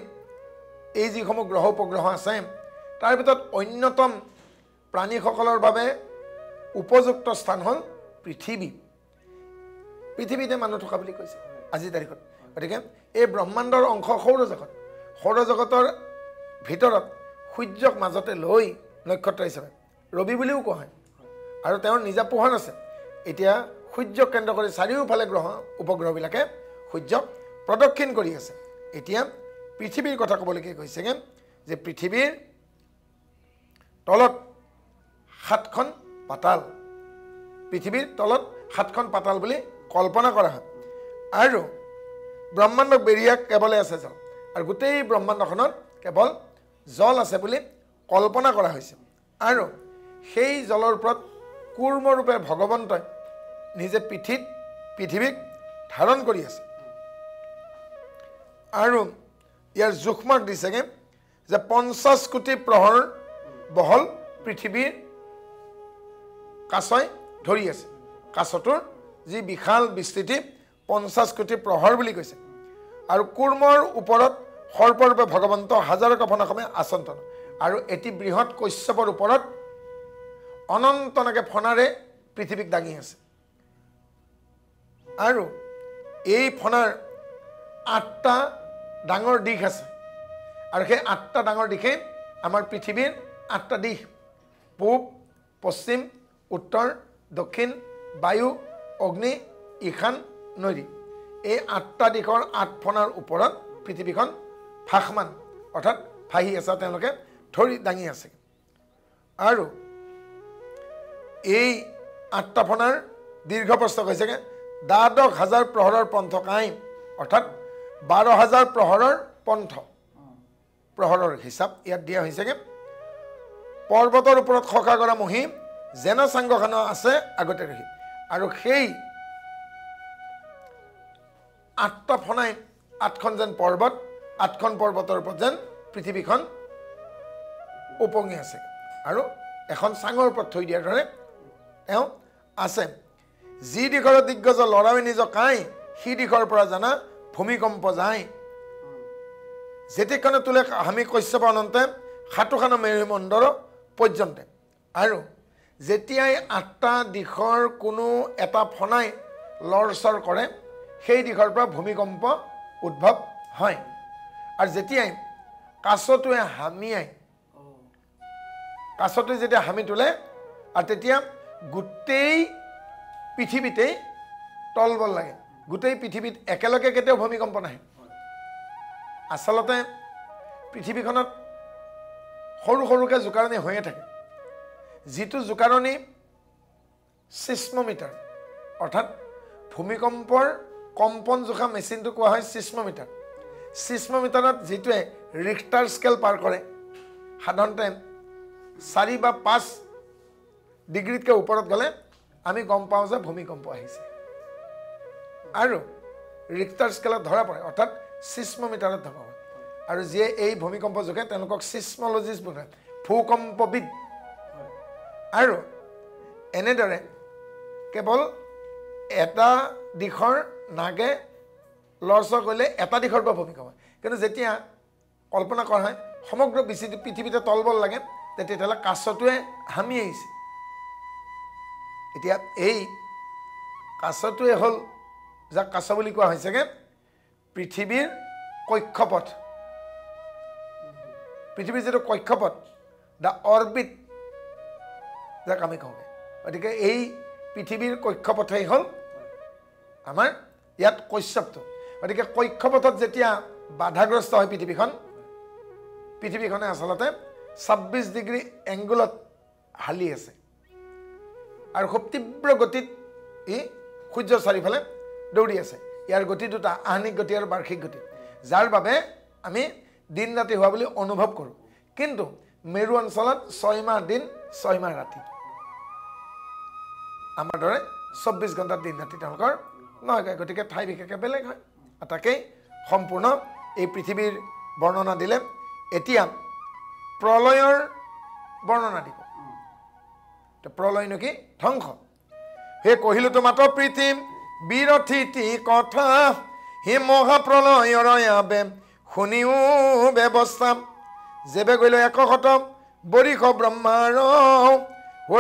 Speaker 2: এই যিসমূহ গ্ৰহ উপগ্ৰহ আছে তাৰ ভিতৰত অন্যতম প্ৰাণীসকলৰ বাবে উপযুক্ত স্থান হ'ল পৃথিৱীতে মানুহ থকা বুলি কৈছে আজিৰ তাৰিখত গতিকে এই ব্ৰহ্মাণ্ডৰ অংশ সৌৰজগতৰ ভিতৰত সূৰ্যক মাজতে লৈ নক্ষত্ৰ হিচাপে ৰবি বুলিও কোৱা হয় আৰু তেওঁৰ নিজা পোহৰ আছে এতিয়া সূৰ্যক কেন্দ্ৰ কৰি চাৰিওফালে গ্ৰহ উপগ্ৰহবিলাকে সূৰ্যক প্ৰদক্ষিণ কৰি আছে এতিয়া পৃথিৱীৰ কথা ক'বলগীয়া কৈছেগৈ যে পৃথিৱীৰ তলত 7খন পাতাল পৃথিৱীৰ তলত 7খন পাতাল বুলি কল্পনা কৰা হয় আৰু ব্ৰহ্মাণ্ডক বেৰিয়া কেৱলে আছে জল আৰু গোটেই ব্ৰহ্মাণ্ডখনত কেৱল জল আছে বুলি কল্পনা কৰা হৈছে আৰু সেই জলৰ ওপৰত কুৰ্মৰূপে ভগৱন্তই নিজে পৃথিৱীক ধাৰণ কৰি আছে আৰু ইয়াৰ জোখমাৰ্ক দিছেগে যে 50 কোটি প্ৰহৰ বহল পৃথিৱীৰ কাছই ধৰি আছে কাছটোৰ যি বিশাল বিস্তৃতি 50 কোটি প্ৰহৰ বুলি কৈছে আৰু কুৰ্মৰ ওপৰত সৰ্পৰূপে ভগৱন্ত হাজাৰকা ফণাসমে আচন্তন আৰু এটি বৃহৎ কশ্যপৰ ওপৰত অনন্তনাকে ফণাৰে পৃথিৱীক দাঙি আছে আৰু এই ফণাৰ 8টা ডাঙৰ দিশ আছে আৰু সেই 8টা ডাঙৰ দিশে আমাৰ পৃথিৱীৰ 8টা দিশ পূব পশ্চিম উত্তৰ দক্ষিণ বায়ু অগ্নি ঈশান নৈৰী এই 8টা দিশৰ 8 ফণাৰ ওপৰত পৃথিৱীখন ভাসমান অৰ্থাৎ ভাহি আছে তেওঁলোকে ধৰি দাঙি আছে আৰু এই 8টা ফণাৰ দীৰ্ঘ প্ৰস্থ হৈছেগৈ 12,000 প্ৰহৰৰ পন্থ কাই অৰ্থাৎ 12,000 প্ৰহৰৰ পন্থ প্ৰহৰৰ হিচাপ ইয়াত দিয়া হৈছেগৈ পৰ্বতৰ ওপৰত খকা কৰা মহি যেন চাংগখান আছে আগতে ৰহি আৰু সেই 8টা ফণাই 8খন যেন পৰ্বত 8খন পৰ্বতৰ ওপৰত যেন পৃথিৱীখন উপঙি আছে আৰু এখন চাঙৰ ওপৰত থৈ দিয়াৰ দৰে তেওঁ আছে যি দিশৰ দিগ্গজ লৰাৱে নিজ কাই সি দিশৰ পৰা জানা ভূমিকম্প যায় যেতিকনে তোলে আমি কশ্যপ অনন্তে সাতোখান মেৰুমণ্ডল পৰ্যন্ত আৰু যেতিয়াই 8টা দিশৰ কোনো এটা ফণাই লৰচৰ কৰে সেই দিশৰ পৰা ভূমিকম্প উদ্ভৱ হয় আৰু যেতিয়াই কাছটোৱে হামিয়াই কাছটোৱে যেতিয়া হামি তোলে আৰু তেতিয়া গোটেই পৃথিৱীতেই তলবল লাগে গোটেই পৃথিৱীত একেলগে কেতিয়াও ভূমিকম্প নাহে আচলতে পৃথিৱীখনত সৰু সৰুকৈ জোকাৰণি হৈয়ে থাকে যিটো জোকাৰণি সিস্মোমিটাৰ অৰ্থাৎ ভূমিকম্পৰ কম্পন জোখা মেচিনটো কোৱা হয় সিস্মোমিটাৰ সিস্মোমিটাৰত যিটোৱে ৰিক্টাৰ স্কেল পাৰ কৰে সাধাৰণতে 4 বা 5 ডিগ্ৰীতকৈ ওপৰত গ'লে আমি গম পাওঁ যে ভূমিকম্প আহিছে আৰু ৰিক্টাৰ স্কেলত ধৰা পৰে অৰ্থাৎ সিস্মোমিটাৰত ধৰা পৰে আৰু যিয়ে এই ভূমিকম্প জোখে তেওঁলোকক সিস্মলজিষ্ট বোলে ভূকম্পবিদ আৰু এনেদৰে কেৱল এটা দিশৰ নাগে লৰচৰ কৰিলে এটা দিশৰ পৰা ভূমিকম্প হয় কিন্তু যেতিয়া কল্পনা কৰা হয় সমগ্ৰ পৃথিৱীতে তলবল লাগে তেতিয়াহ'লে কাছটোৱে হামি আহিছে এতিয়া এই কাছটোৱে হ'ল যাক কাছ বুলি কোৱা হৈছেগৈ পৃথিৱীৰ কক্ষপথ পৃথিৱীৰ যিটো কক্ষপথ দ্য অৰ্বিট যাক আমি কওঁগৈ গতিকে এই পৃথিৱীৰ কক্ষপথেই হ'ল আমাৰ ইয়াত কশ্যপটো গতিকে কক্ষপথত যেতিয়া বাধাগ্ৰস্ত হয় পৃথিৱীখনে আচলতে 26 ডিগ্ৰী এংগুলত হালি আছে আৰু খুব তীব্ৰ গতিত ই সূৰ্যৰ চাৰিওফালে দৌৰি আছে ইয়াৰ গতি দুটা আহ্নিক গতি আৰু বাৰ্ষিক গতি যাৰ বাবে আমি দিন ৰাতি হোৱা বুলি অনুভৱ কৰোঁ কিন্তু মেৰু অঞ্চলত 6 মাহ দিন 6 মাহ ৰাতি আমাৰ দৰে 24 ঘণ্টাৰ দিন ৰাতি তেওঁলোকৰ নহয় গতিকে ঠাই বিশেষকৈ বেলেগ হয় তাকেই সম্পূৰ্ণ এই পৃথিৱীৰ বৰ্ণনা দিলে এতিয়া প্ৰলয়ৰ বৰ্ণনা দিব প্ৰলয় নেকি ধ্বংস হে কহিলো তো মাত্ৰ পৃথিৱী বিৰথিতি কথা হে মহাপ্ৰলয়ৰ আবে শুনিও ব্যৱস্থা যেবে গ'ল 100 বৰিষ ব্ৰহ্মাৰ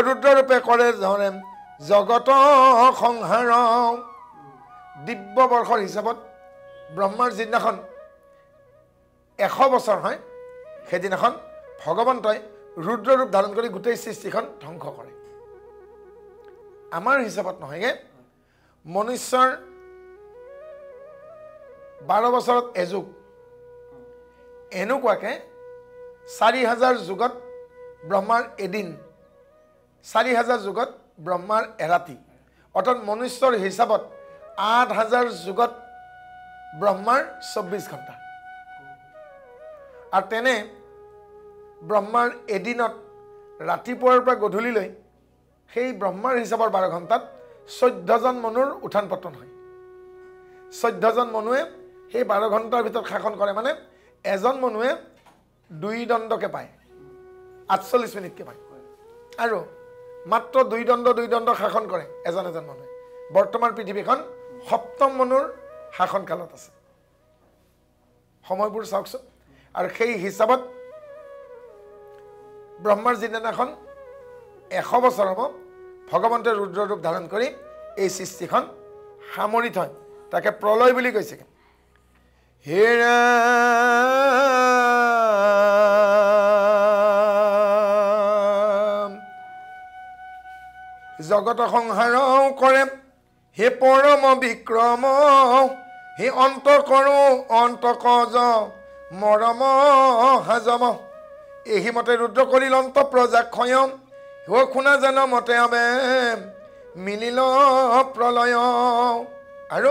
Speaker 2: ৰুদ্ৰৰূপে কৰে ধৰে জগত সংহাৰ দিব্য বৰ্ষৰ হিচাপত ব্ৰহ্মাৰ যিদিনাখন 100 বছৰ হয় সেইদিনাখন ভগৱন্তই ৰুদ্ৰৰূপ ধাৰণ কৰি গোটেই সৃষ্টিখন ধ্বংস কৰে আমাৰ হিচাপত নহয়গে মনুষ্যৰ 12 বছৰত এযুগ এনেকুৱাকে 4000 যুগত ব্ৰহ্মাৰ এদিন 4000 যুগত ব্ৰহ্মাৰ এৰাতি অৰ্থাৎ মনুষ্যৰ হিচাপত 8000 যুগত ব্ৰহ্মাৰ 24 ঘণ্টা আৰু তেনে ব্ৰহ্মাৰ এদিনত ৰাতিপুৱাৰ পৰা গধূলিলৈ সেই ব্ৰহ্মাৰ হিচাপৰ 12 ঘণ্টাত 14 জন মনুৰ উত্থান পতন হয় 14 জন মনুৱে সেই 12 ঘণ্টাৰ ভিতৰত শাসন কৰে মানে এজন মনুৱে 2 দণ্ডকে পায় 48 মিনিটকে পায় আৰু মাত্ৰ 2 দণ্ড শাসন কৰে এজন মানুহে বৰ্তমান পৃথিৱীখন সপ্তম মনুৰ শাসন কালত আছে সময়বোৰ চাওকচোন আৰু সেই হিচাপত ব্ৰহ্মাৰ যিদিনাখন 100 বছৰ হ'ব ভগৱন্তে ৰুদ্ৰ ৰূপ ধাৰণ কৰি এই সৃষ্টিখন সামৰি থয় তাকে প্ৰলয় বুলি কৈছে হেৰা জগত সংহাৰ কৰে হে পৰম বিক্ৰম হে অন্ত কৰো অন্ত কজ মৰম হাজম এই মতে ৰুদ্ৰ কৰিল অন্ত প্ৰজাক্ষয় হে শুনা জান মতে আবে মিলিল প্ৰলয় আৰু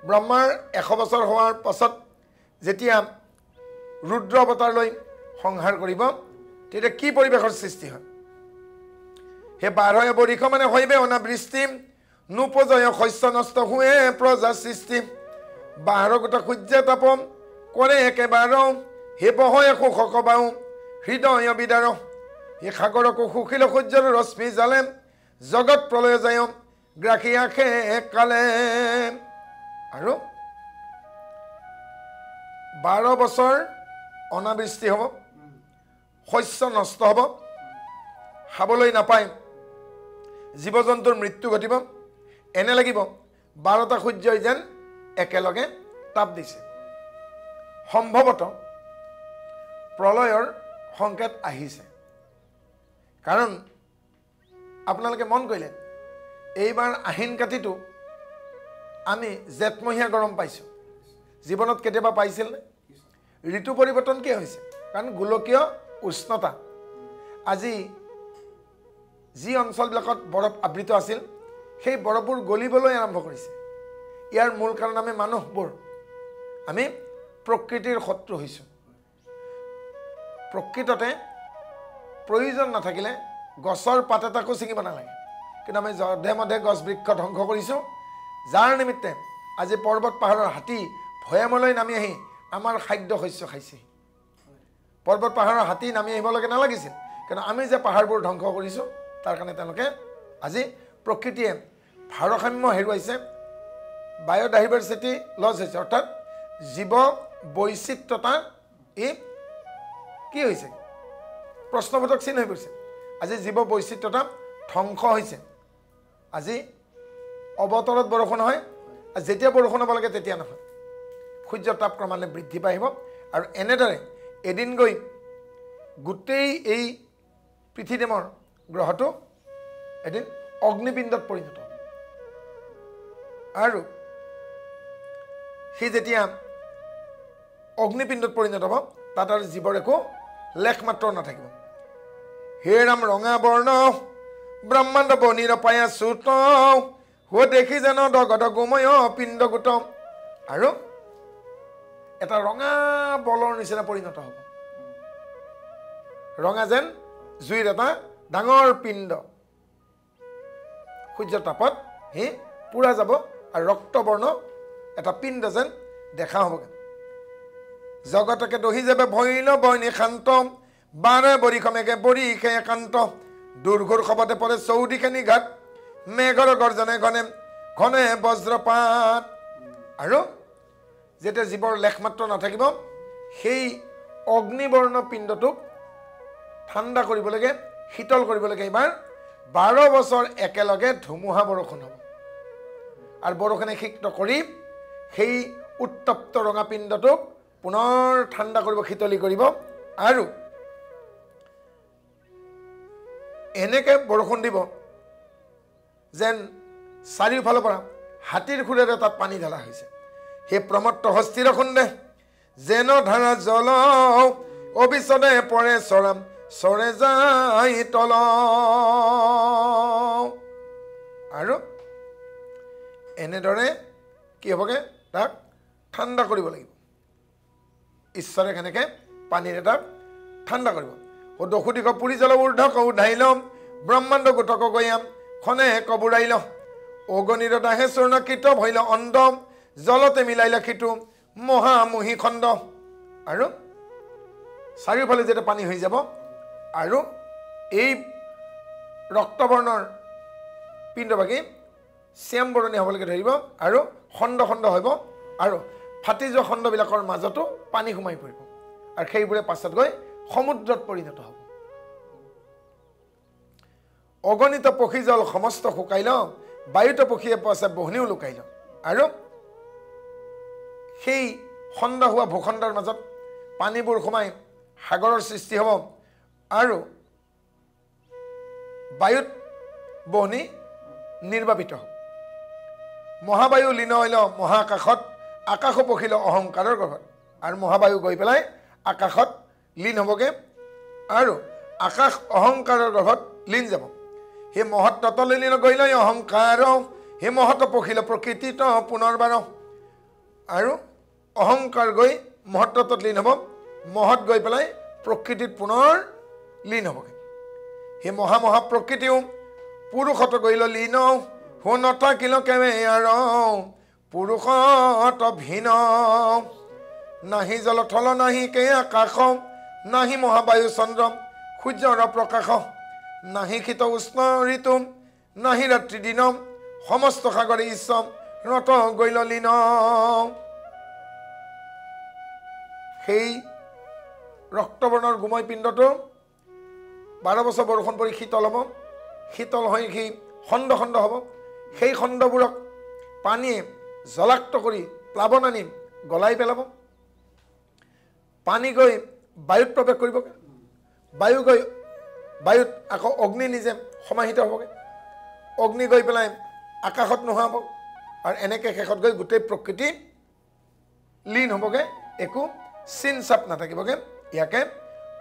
Speaker 2: ব্ৰহ্মাৰ 100 বছৰ হোৱাৰ পাছত যেতিয়া ৰুদ্ৰ অৱতাৰ লৈ সংহাৰ কৰিব তেতিয়া কি পৰিৱেশৰ সৃষ্টি হয় হে 12 বৰিষ মানে হইবে অনাবৃষ্টি নুপজয় শস্য নষ্ট হুৱে প্ৰজা সৃষ্টি 12 গোটা সূৰ্য তাপ কৰে একেবাৰ হে বহয় সুখ বাউ হৃদয় বিদাৰ হে সাগৰকো সুখিল সূৰ্যৰ ৰশ্মি জালে জগত প্ৰলয় যায় গ্ৰাখী আখে কালে আৰু 12 বছৰ অনাবৃষ্টি হ'ব শস্য নষ্ট হ'ব খাবলৈ নাপায় জীৱ জন্তুৰ মৃত্যু ঘটিব এনে লাগিব 12টা সূৰ্যই যেন একেলগে তাপ দিছে সম্ভৱত প্ৰলয়ৰ সংকেত আহিছে কাৰণ আপোনালোকে মন কৰিলে এইবাৰ আহিন কাতিটো আমি জেঠমহীয়া গৰম পাইছো জীৱনত কেতিয়াবা পাইছিল নে ঋতু পৰিৱৰ্তন কি হৈছে কাৰণ গোলকীয় উষ্ণতা আজি যি অঞ্চলবিলাকত বৰফ আবৃত আছিল সেই বৰফবোৰ গলিবলৈ আৰম্ভ কৰিছে ইয়াৰ মূল কাৰণ আমি মানুহবোৰ আমি প্ৰকৃতিৰ শত্ৰু হৈছো প্ৰকৃততে প্ৰয়োজন নাথাকিলে গছৰ পাত এটাকো ছিঙিব নালাগে কিন্তু আমি যধে মধে গছ বৃক্ষ ধ্বংস কৰিছো যাৰ নিমিত্তে আজি পৰ্বত পাহাৰৰ হাতী ভৈয়ামলৈ নামি আহি আমাৰ খাদ্য শস্য খাইছে পৰ্বত পাহাৰৰ হাতী নামি আহিব লাগে নালাগিছিল কিন্তু আমি যে পাহাৰবোৰ ধ্বংস কৰিছো তাৰ কাৰণে তেওঁলোকে আজি প্ৰকৃতিয়ে ভাৰসাম্য হেৰুৱাইছে বায়োডাইভাৰ্চিটি লছ হৈছে অৰ্থাৎ জীৱ বৈচিত্ৰতা ই কি হৈছে প্ৰশ্নবোধক চিন হৈ পৰিছে আজি জীৱ বৈচিত্ৰতা ধ্বংস হৈছে আজি অৱতৰত বৰষুণ হয় আৰু যেতিয়া বৰষুণ হ'ব লাগে তেতিয়া নহয় সূৰ্যৰ তাপ ক্ৰমান্বয়ে বৃদ্ধি পাই আহিব আৰু এনেদৰে এদিন গৈ গোটেই এই পৃথিৱীৰ গ্ৰহটো এদিন অগ্নিপিণ্ডত পৰিণত হ'ব আৰু সেই যেতিয়া অগ্নিপিণ্ডত পৰিণত হ'ব তাত আৰু জীৱৰ একো লেখ মাত্ৰ নাথাকিব হে ৰাম ৰঙা বৰ্ণ ব্ৰহ্মাণ্ড বনিৰ পায়া চুত হো দেখি জানো দগদ গোময় পিণ্ড গোট আৰু এটা ৰঙা বলৰ নিচিনা পৰিণত হ'ব ৰঙা যেন জুইৰ এটা ডাঙৰ পিণ্ড সূৰ্যৰ তাপত হি পুৰা যাব আৰু ৰক্তবৰ্ণ এটা পিণ্ড যেন দেখা হ'বগৈ জগতকে দহি যাবে ভৈল বৈনী শান্ত 12 বৰিষ মেঘে বৰিষে একান্ত দুৰ্ঘোৰ খবতে পৰে চৌদিশে নিঘাত মেঘৰ গৰ্জনে ঘনে ঘনে বজ্ৰপাত আৰু যেতিয়া জীৱৰ লেখমাত্ৰ নাথাকিব সেই অগ্নিবৰ্ণ পিণ্ডটোক ঠাণ্ডা কৰিব লাগে শীতল কৰিব লাগে এইবাৰ 12 বছৰ একেলগে ধুমুহা বৰষুণ হ'ব আৰু বৰষুণে সিক্ত কৰি সেই উত্তপ্ত ৰঙা পিণ্ডটোক পুনৰ ঠাণ্ডা কৰিব শীতলি কৰিব আৰু এনেকৈ বৰষুণ দিব যেন চাৰিওফালৰ পৰা হাতীৰ খুৰেৰে তাত পানী ঢালা হৈছে। সেই প্ৰমত্ত হস্তিৰ খুন্দে যেন ধাৰা জল অবিচদে পৰে চৰাম চৰে যাই তল। আৰু এনেদৰে কি হ'বগে তাক ঠাণ্ডা কৰিব লাগিব। ঈশ্বৰে কেনেকৈ পানীৰে তাক ঠাণ্ডা কৰিব। দশুদিশ পুৰি জল ঊৰ্ধক উধাই লম ব্ৰহ্মাণ্ড গোটক গয়াম খনে কবুৰাইল অগণিৰ দাহে চূৰ্ণকৃত ভৈল অন্ধ জলতে মিলাইল সিটো মহামোহী খণ্ড। আৰু চাৰিওফালে যেতিয়া পানী হৈ যাব আৰু এই ৰক্তবৰ্ণৰ পিণ্ডবাগী শ্যাম বৰণীয়া হ'বলৈকে ধৰিব আৰু খণ্ড খণ্ড হ'ব আৰু ফাটি যোৱা খণ্ডবিলাকৰ মাজতো পানী সোমাই পৰিব আৰু সেইবোৰে পাছত গৈ সমুদ্ৰত পৰিণত হ'ব। অগণিত পক্ষী জল সমস্ত শুকাই ল বায়ুত পক্ষীয়ে পাছে বহনীও লুকাই ল। আৰু সেই খণ্ড হোৱা ভূখণ্ডৰ মাজত পানীবোৰ সোমাই সাগৰৰ সৃষ্টি হ'ব আৰু বায়ুত বহনী নিৰ্বাপিত হ'ব। মহাবায়ু লীন হৈল মহাকাশত আকাশো পখিল অহংকাৰৰ গৰ্ভত। আৰু মহাবায়ু গৈ পেলাই আকাশত লীন হ'বগৈ আৰু আকাশ অহংকাৰৰ গৰ্ভত লীন যাব। সেই মহৎ ততলে লীন গৈ লয় অহংকাৰ সেই মহৎ পখিল প্ৰকৃতিত পুনৰবাৰ। আৰু অহংকাৰ গৈ মহৎ তত্বত লীন হ'ব, মহৎ গৈ পেলাই প্ৰকৃতিত পুনৰ লীন হ'বগৈ। সেই মহা প্ৰকৃতিও পুৰুষত গৈল লীন হো নথাকিল কেৱে আৰু পুৰুষত ভিন। নাহি জল থল নাহি কে আকাশ নাহি মহাবায়ু চন্দ্ৰ সূৰ্যৰ প্ৰকাশ নাহি শীত উষ্ণ ঋতু নাহি ৰাত্ৰি দিন সমস্ত সাগৰে ঈশ্বৰ নত গৈল লীন। সেই ৰক্তবৰ্ণৰ গোময় পিণ্ডটো 12 বছৰ বৰষুণ পৰি শীতল হ'ব, শীতল হৈ সি খণ্ড খণ্ড হ'ব। সেই খণ্ডবোৰক পানীয়ে জলাক্ত কৰি প্লাৱন আনি গলাই পেলাব। পানী গৈ বায়ুত প্ৰৱেশ কৰিবগৈ, বায়ু গৈ বায়ুত আকৌ অগ্নি নিজে সমাহিত হ'বগৈ, অগ্নি গৈ পেলাই আকাশত নোহোৱা হ'ব আৰু এনেকৈ শেষত গৈ গোটেই প্ৰকৃতি লীন হ'বগৈ, একো চিন চাপ নাথাকিবগৈ। ইয়াকে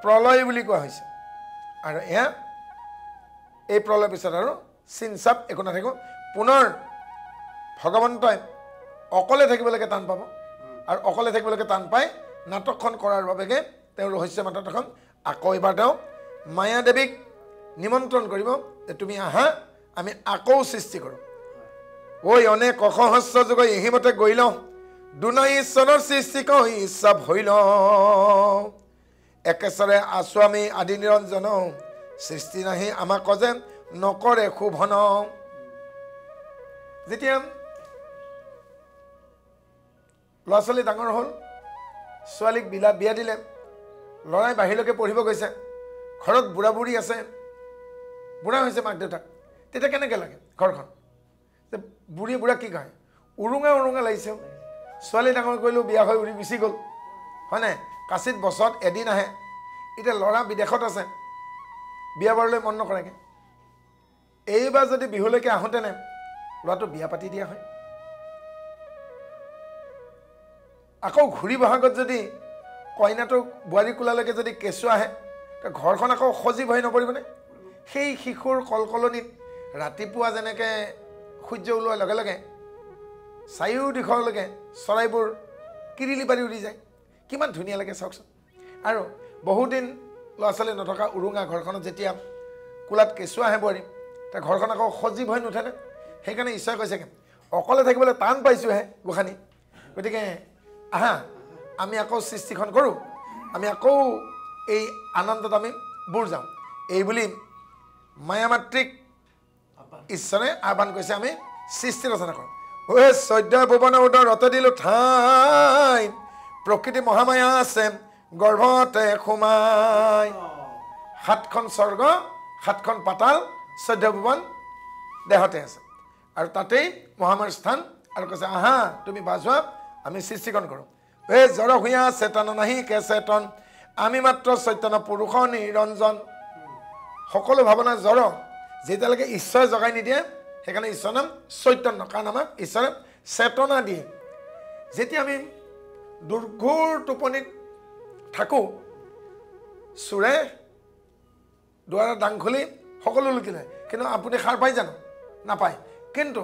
Speaker 2: প্ৰলয় বুলি কোৱা হৈছে। আৰু এয়া এই প্ৰলয় পিছত আৰু চিন চাপ একো নাথাকিব। পুনৰ ভগৱন্তই অকলে থাকিবলৈকে টান পাব আৰু অকলে থাকিবলৈকে টান পাই নাটকখন কৰাৰ বাবেগে তেওঁ ৰহস্য নাটকখন আকৌ এবাৰ তেওঁ মায়াদেৱীক নিমন্ত্ৰণ কৰিব যে তুমি আহা আমি আকৌ সৃষ্টি কৰোঁ। ঐ অনেক অসহস্ৰ যুগ ইহিমতে গৈ লওঁ দুনাই ঈশ্বৰৰ সৃষ্টি কৈ ইচ্ছা ভৈল একেচৰে আছো আমি আদি নিৰঞ্জন সৃষ্টি নাহি আমাক যে নকৰে শোভন। যেতিয়া ল'ৰা ছোৱালী ডাঙৰ হ'ল, ছোৱালীক বিয়া দিলে, ল'ৰাই বাহিৰলৈকে পঢ়িব গৈছে, ঘৰত বুঢ়া বুঢ়ী আছে, বুঢ়া হৈছে মাক দেউতাক, তেতিয়া কেনেকৈ লাগে ঘৰখন? যে বুঢ়ী বুঢ়া কি কয় উৰুঙা উৰুঙা লাগিছে। ছোৱালী ডাঙৰ কৰিলোঁ, বিয়া হৈ উৰি গুচি গ'ল, হয়নে? কাচিত বছৰত এদিন আহে। এতিয়া ল'ৰা বিদেশত আছে, বিয়া বাৰলৈ মন নকৰেগৈ। এইবাৰ যদি বিহুলৈকে আহোঁতেনে ল'ৰাটো বিয়া পাতি দিয়া হয়, আকৌ ঘূৰি বহাগত যদি কইনাটো বোৱাৰী কোলালৈকে যদি কেঁচু আহে, ঘৰখন আকৌ সজীৱ হৈ নপৰিবনে? সেই শিশুৰ কলকলনিত ৰাতিপুৱা যেনেকৈ সূৰ্য ওলোৱাৰ লগে লগে চাৰিওদিশলৈকে চৰাইবোৰ কিৰিলি পাৰি উৰি যায়, কিমান ধুনীয়া লাগে চাওকচোন। আৰু বহুদিন ল'ৰা ছোৱালী নথকা উৰুঙা ঘৰখনত যেতিয়া কোলাত কেঁচু আহে বোৱাৰী, তাৰ ঘৰখন আকৌ সজীৱ হৈ নুঠেনে? সেইকাৰণে ঈশ্বৰে কৈছে অকলে থাকিবলৈ টান পাইছোঁহে গোসানী, গতিকে আহা আমি আকৌ সৃষ্টিখন কৰোঁ, আমি আকৌ এই আনন্দত আমি বুৰ যাওঁ। এই বুলি মায়ামাতৃক ঈশ্বৰে আহ্বান কৰিছে আমি সৃষ্টি ৰচনা কৰোঁ। ঐ চৈধ্য ভুৱন উদৰ ৰত দিলোঁ ঠাই প্ৰকৃতি মহামায়া আছে গৰ্ভতে সোমাই। 7খন স্বৰ্গ 7খন পাতাল 14 ভুৱন দেহতে আছে আৰু তাতেই মহামায়াৰ স্থান। আৰু কৈছে আহা তুমি বাজোৱা আমি সৃষ্টিকৰণ কৰোঁ। এই জড় হুঁয়া চেতন নাহি কে চেতন আমি মাত্ৰ চৈতন্য পুৰুষ নিৰঞ্জন। সকলো ভাৱনা জড় যেতিয়ালৈকে ঈশ্বৰে জগাই নিদিয়ে সেইকাৰণে ঈশ্বৰৰ নাম চৈতন্য কাৰণ আমাক ঈশ্বৰে চেতনা দিয়ে যেতিয়া আমি দুৰ্ঘোৰ টোপনিত থাকোঁ চোৰে দুৱাৰৰ দাং খুলি সকলো লুটি লয় কিন্তু আপুনি সাৰ পাই জানো নাপায় কিন্তু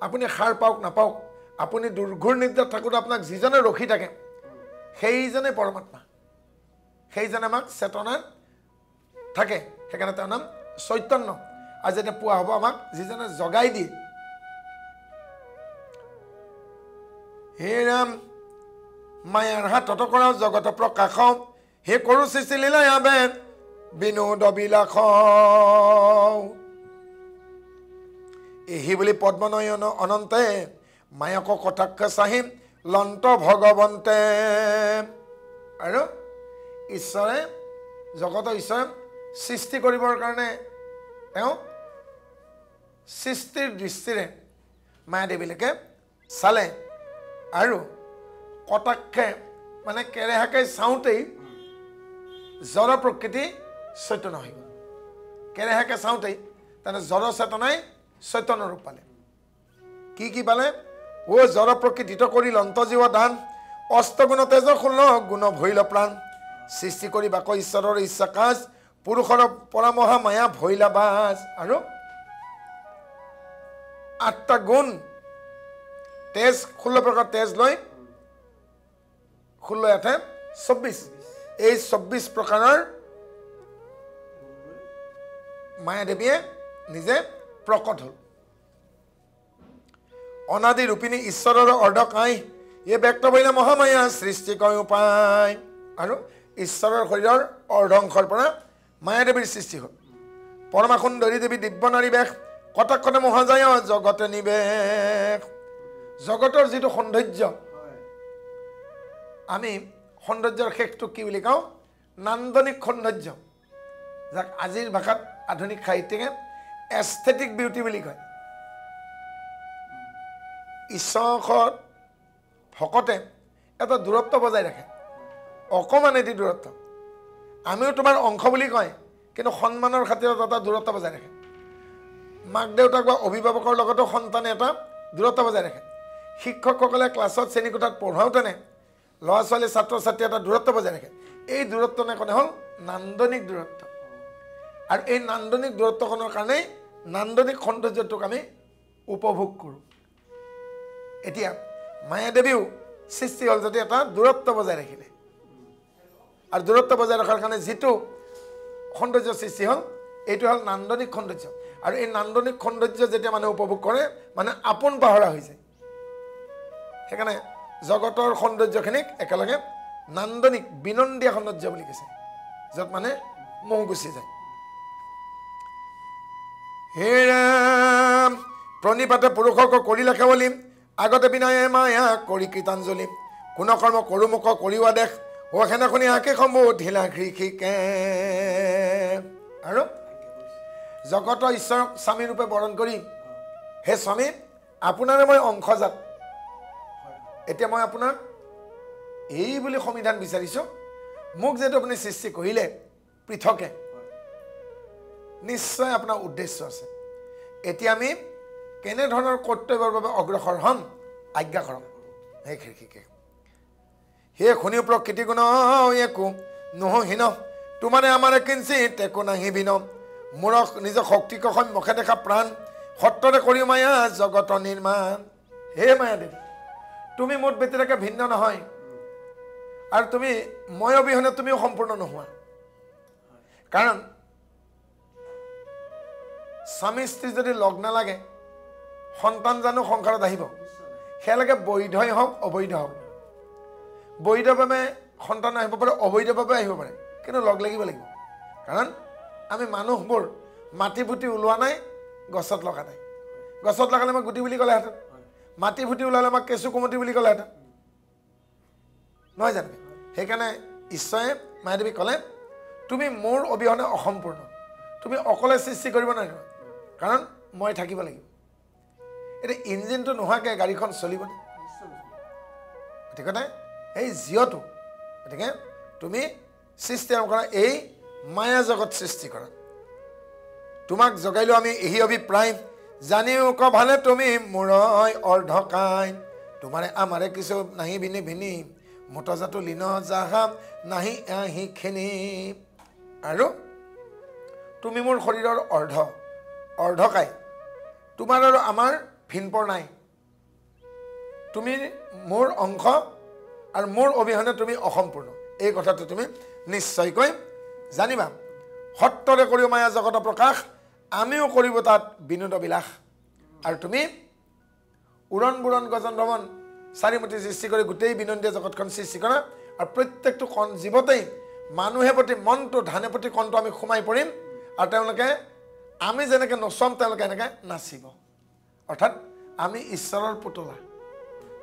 Speaker 2: আপুনি সাৰ পাওক নাপাওক আপুনি দুৰ্ঘোৰ নিদ্ৰাত থাকোঁতে আপোনাক যিজনে ৰখি থাকে সেইজনে পৰমাত্মা সেইজনে আমাক চেতনাত থাকে সেইকাৰণে তেওঁৰ নাম চৈতন্য আৰু যেতিয়া পোৱা হ'ব আমাক যিজনে জগাই দিয়ে হে ৰাম মায়াৰ হাতত কৰা জগত প্ৰকাশ হে কৰো সৃষ্টি লীলা আবে বিনোদ বিলাস এহি বুলি পদ্মনয়ন অনন্তে মায়াক কটাক্ষ চাহিম লন্ত ভগৱন্তে আৰু ঈশ্বৰে জগতৰ ঈশ্বৰে সৃষ্টি কৰিবৰ কাৰণে তেওঁ সৃষ্টিৰ দৃষ্টিৰে মায়াদেৱীলৈকে চালে আৰু কটাক্ষে মানে কেৰেহাকে চাওঁতেই জড় প্ৰকৃতি চৈতন্য হৈ গ'ল কেৰেহাকে চাওঁতেই তাৰমানে জড় চেতনাই চৈতন্য ৰূপ পালে কি পালে ও জড় প্ৰকৃতিত কৰি লন্ত জীৱ দান অষ্টগুণ তেজ ষোল্ল গুণ ভৈল প্ৰাণ সৃষ্টি কৰি বাক ঈশ্বৰৰ ইচ্ছা কাজ পুৰুষৰ পৰামহা মায়া ভৈলা বাজ আৰু 8টা গুণ তেজ 16 প্ৰকাৰ তেজ লৈ 16 8 24 এই 24 প্ৰকাৰৰ মায়াদেৱীয়ে নিজে প্ৰকট হ'ল অনাদি ৰূপিণী ঈশ্বৰৰ অৰ্ধকাই এই ব্যক্ত কৰিলে মহামায়া সৃষ্টি কয় উপায় আৰু ঈশ্বৰৰ শৰীৰৰ অৰ্ধংশৰ পৰা মায়াদেৱীৰ সৃষ্টি হ'ল পৰমা সুন্দৰী দেৱী দিব্য নাৰী বেশ কটাক্ষতে মহাজায় জগতে নিবেশ জগতৰ যিটো সৌন্দৰ্য আমি সৌন্দৰ্যৰ শেষটো কি বুলি কওঁ নান্দনিক সৌন্দৰ্য যাক আজিৰ ভাষাত আধুনিক সাহিত্যিকে এস্থেটিক বিউটি বুলি কয় ঈশ্বৰত ভকতে এটা দূৰত্ব বজাই ৰাখে অকমান এটি দূৰত্ব আমিও তোমাৰ অংশ বুলি কয় কিন্তু সন্মানৰ খাতিৰত এটা দূৰত্ব বজাই ৰাখে মাক দেউতাক বা অভিভাৱকৰ লগতো সন্তানে এটা দূৰত্ব বজাই ৰাখে শিক্ষকসকলে ক্লাছত শ্ৰেণীকোঠাত পঢ়াওঁতেনে ল'ৰা ছোৱালী ছাত্ৰ ছাত্ৰী এটা দূৰত্ব বজাই ৰাখে এই দূৰত্ব নাকনে হ'ল নান্দনিক দূৰত্ব আৰু এই নান্দনিক দূৰত্বখনৰ কাৰণেই নান্দনিক সৌন্দৰ্যটোক আমি উপভোগ কৰোঁ এতিয়া মায়াদেৱীও সৃষ্টি হ'ল যদি এটা দূৰত্ব বজাই ৰাখিলে আৰু দূৰত্ব বজাই ৰখাৰ কাৰণে যিটো সৌন্দৰ্য সৃষ্টি হ'ল এইটো হ'ল নান্দনিক সৌন্দৰ্য আৰু এই নান্দনিক সৌন্দৰ্য যেতিয়া মানুহে উপভোগ কৰে মানে আপোন পাহৰা হৈ যায় সেইকাৰণে জগতৰ সৌন্দৰ্যখিনিক একেলগে নান্দনিক বিনন্দীয়া সৌন্দৰ্য বুলি কৈছে য'ত মানে মোহ গুচি যায় হে ৰাম প্ৰণিপাতে পুৰুষক কৰিলে কেৱলী আগতে বিনায়ে মায়া কৰি কীৰ্তাঞ্জলি কোন কৰ্ম কৰো মুখ কৰিওৱা দেশ ও সেনাখনি আকে সম্ভৱ ঢিলা কৃষিকে আৰু জগতৰ ঈশ্বৰক স্বামী ৰূপে বৰণ কৰি হে স্বামী আপোনাৰে মই অংশজাত এতিয়া মই আপোনাক এই বুলি সমিধান বিচাৰিছোঁ মোক যেটো আপুনি সৃষ্টি কৰিলে পৃথকে নিশ্চয় আপোনাৰ উদ্দেশ্য আছে এতিয়া আমি কেনে ধৰণৰ কৰ্তব্যৰ বাবে অগ্ৰসৰ হ'ম আজ্ঞা কৰক হে কৃষিকে হে শুনি প্ৰকৃতি গুণ একো নহীন তোমাৰে আমাৰে কিঞ্চিত একো নাহি বিন মোৰ নিজ শক্তিক সন্মুখে দেখা প্ৰাণ সত্ৰৰে কৰি মায়া জগত নিৰ্মাণ হে মায়াদেৱী তুমি মোৰ ব্যতিৰেকে ভিন্ন নহয় আৰু তুমি মই অবিহনে তুমিও সম্পূৰ্ণ নোহোৱা কাৰণ স্বামী স্ত্ৰী যদি লগ নালাগে সন্তান জানো সংসাৰত আহিব সেয়ালৈকে বৈধই হওক অবৈধ হওক বৈধভাৱে সন্তান আহিব পাৰে অবৈধভাৱে আহিব পাৰে কিন্তু লগ লাগিব লাগিব কাৰণ আমি মানুহবোৰ মাটি ফুটি ওলোৱা নাই গছত লগা নাই গছত লগালে আমাক গুটি বুলি ক'লেহেঁতেন মাটি ফুটি ওলালে আমাক কেঁচু কুমতি বুলি ক'লেহেঁতেন নহয় জানো সেইকাৰণে ঈশ্বৰে মায়াদেৱীক ক'লে তুমি মোৰ অবিহনে অসম্পূৰ্ণ তুমি অকলে সৃষ্টি কৰিব নোৱাৰিবা কাৰণ মই থাকিব লাগিব এতিয়া ইঞ্জিনটো নোহোৱাকৈ গাড়ীখন চলিবনে গতিকে এই জীয়টো গতিকে তুমি সৃষ্টি কৰা এই মায়া জগত সৃষ্টি কৰা তোমাক জগাইলো আমি এই অভিপ্ৰায় জানিও ক ভালে তুমি মোৰই অৰ্ধকাই তোমাৰে আমাৰে কিছু নাহি ভিনি ভিনি মতজাতো লীন যাহা নাহি আহি খেনি আৰু তুমি মোৰ শৰীৰৰ অৰ্ধকাই তোমাৰ আৰু আমাৰ ভিনপৰ নাই তুমি মোৰ অংশ আৰু মোৰ অবিহনে তুমি অসম্পূৰ্ণ এই কথাটো তুমি নিশ্চয়কৈ জানিবা সত্যৰে কৰিও মায়া জগত প্ৰকাশ আমিও কৰিব তাত বিনোদ বিলাস আৰু তুমি উৰণ বুৰণ গজন ভ্ৰমণ চাৰিমুঠি সৃষ্টি কৰি গোটেই বিনন্দীয় জগতখন সৃষ্টি কৰা আৰু প্ৰত্যেকটো কণ জীৱতেই মানুহে প্ৰতি মনটো ধানে প্ৰতি কণটো আমি সোমাই পৰিম আৰু তেওঁলোকে আমি যেনেকৈ নচম তেওঁলোকে এনেকৈ নাচিব অৰ্থাৎ আমি ঈশ্বৰৰ পুতলা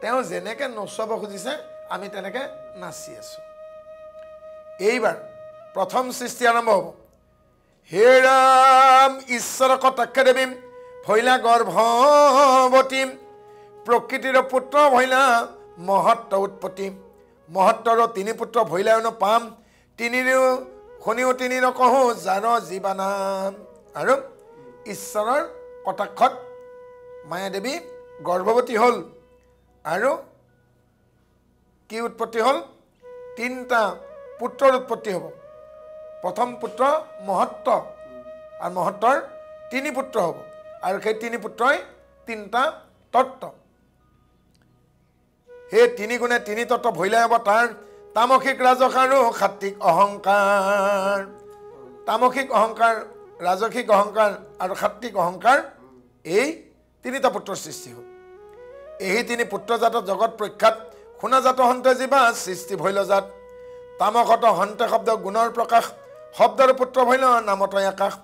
Speaker 2: তেওঁ যেনেকৈ নচুৱাব খুজিছে আমি তেনেকৈ নাচি আছোঁ এইবাৰ প্ৰথম সৃষ্টি আৰম্ভ হ'ব হে ৰাম ঈশ্বৰ কটাক্ষে দেৱী ভৈলা গৰ্ভৱতী প্ৰকৃতিৰ পুত্ৰ ভৈলা মহত্ব উৎপত্তি মহত্বৰ তিনি পুত্ৰ ভৈলায়নো পাম তিনিও শুনিও তিনি নকহো যাৰ জীৱানাম আৰু ঈশ্বৰৰ কটাক্ষত মায়াদেৱী গৰ্ভৱতী হ'ল আৰু কি উৎপত্তি হ'ল তিনিটা পুত্ৰৰ উৎপত্তি হ'ব প্ৰথম পুত্ৰ মহত্ব আৰু মহত্বৰ তিনি পুত্ৰ হ'ব আৰু সেই তিনি পুত্ৰই তিনিটা তত্ত্ব সেই তিনি গুণে তিনি তত্ত্ব ভৈলাই হ'ব তাৰ তামসিক ৰাজস আৰু সাত্বিক অহংকাৰ তামসিক অহংকাৰ ৰাজসিক অহংকাৰ আৰু সাত্বিক অহংকাৰ এই তিনিটা পুত্ৰৰ সৃষ্টি হ'ল এই তিনি পুত্ৰজাত জগত প্ৰখ্যাত শুনাজাত হন্তে জীৱা সৃষ্টি ভৈলজাত তামসত হন্তে শব্দ গুণৰ প্ৰকাশ শব্দৰ পুত্ৰ ভৈল নামতই আকাশ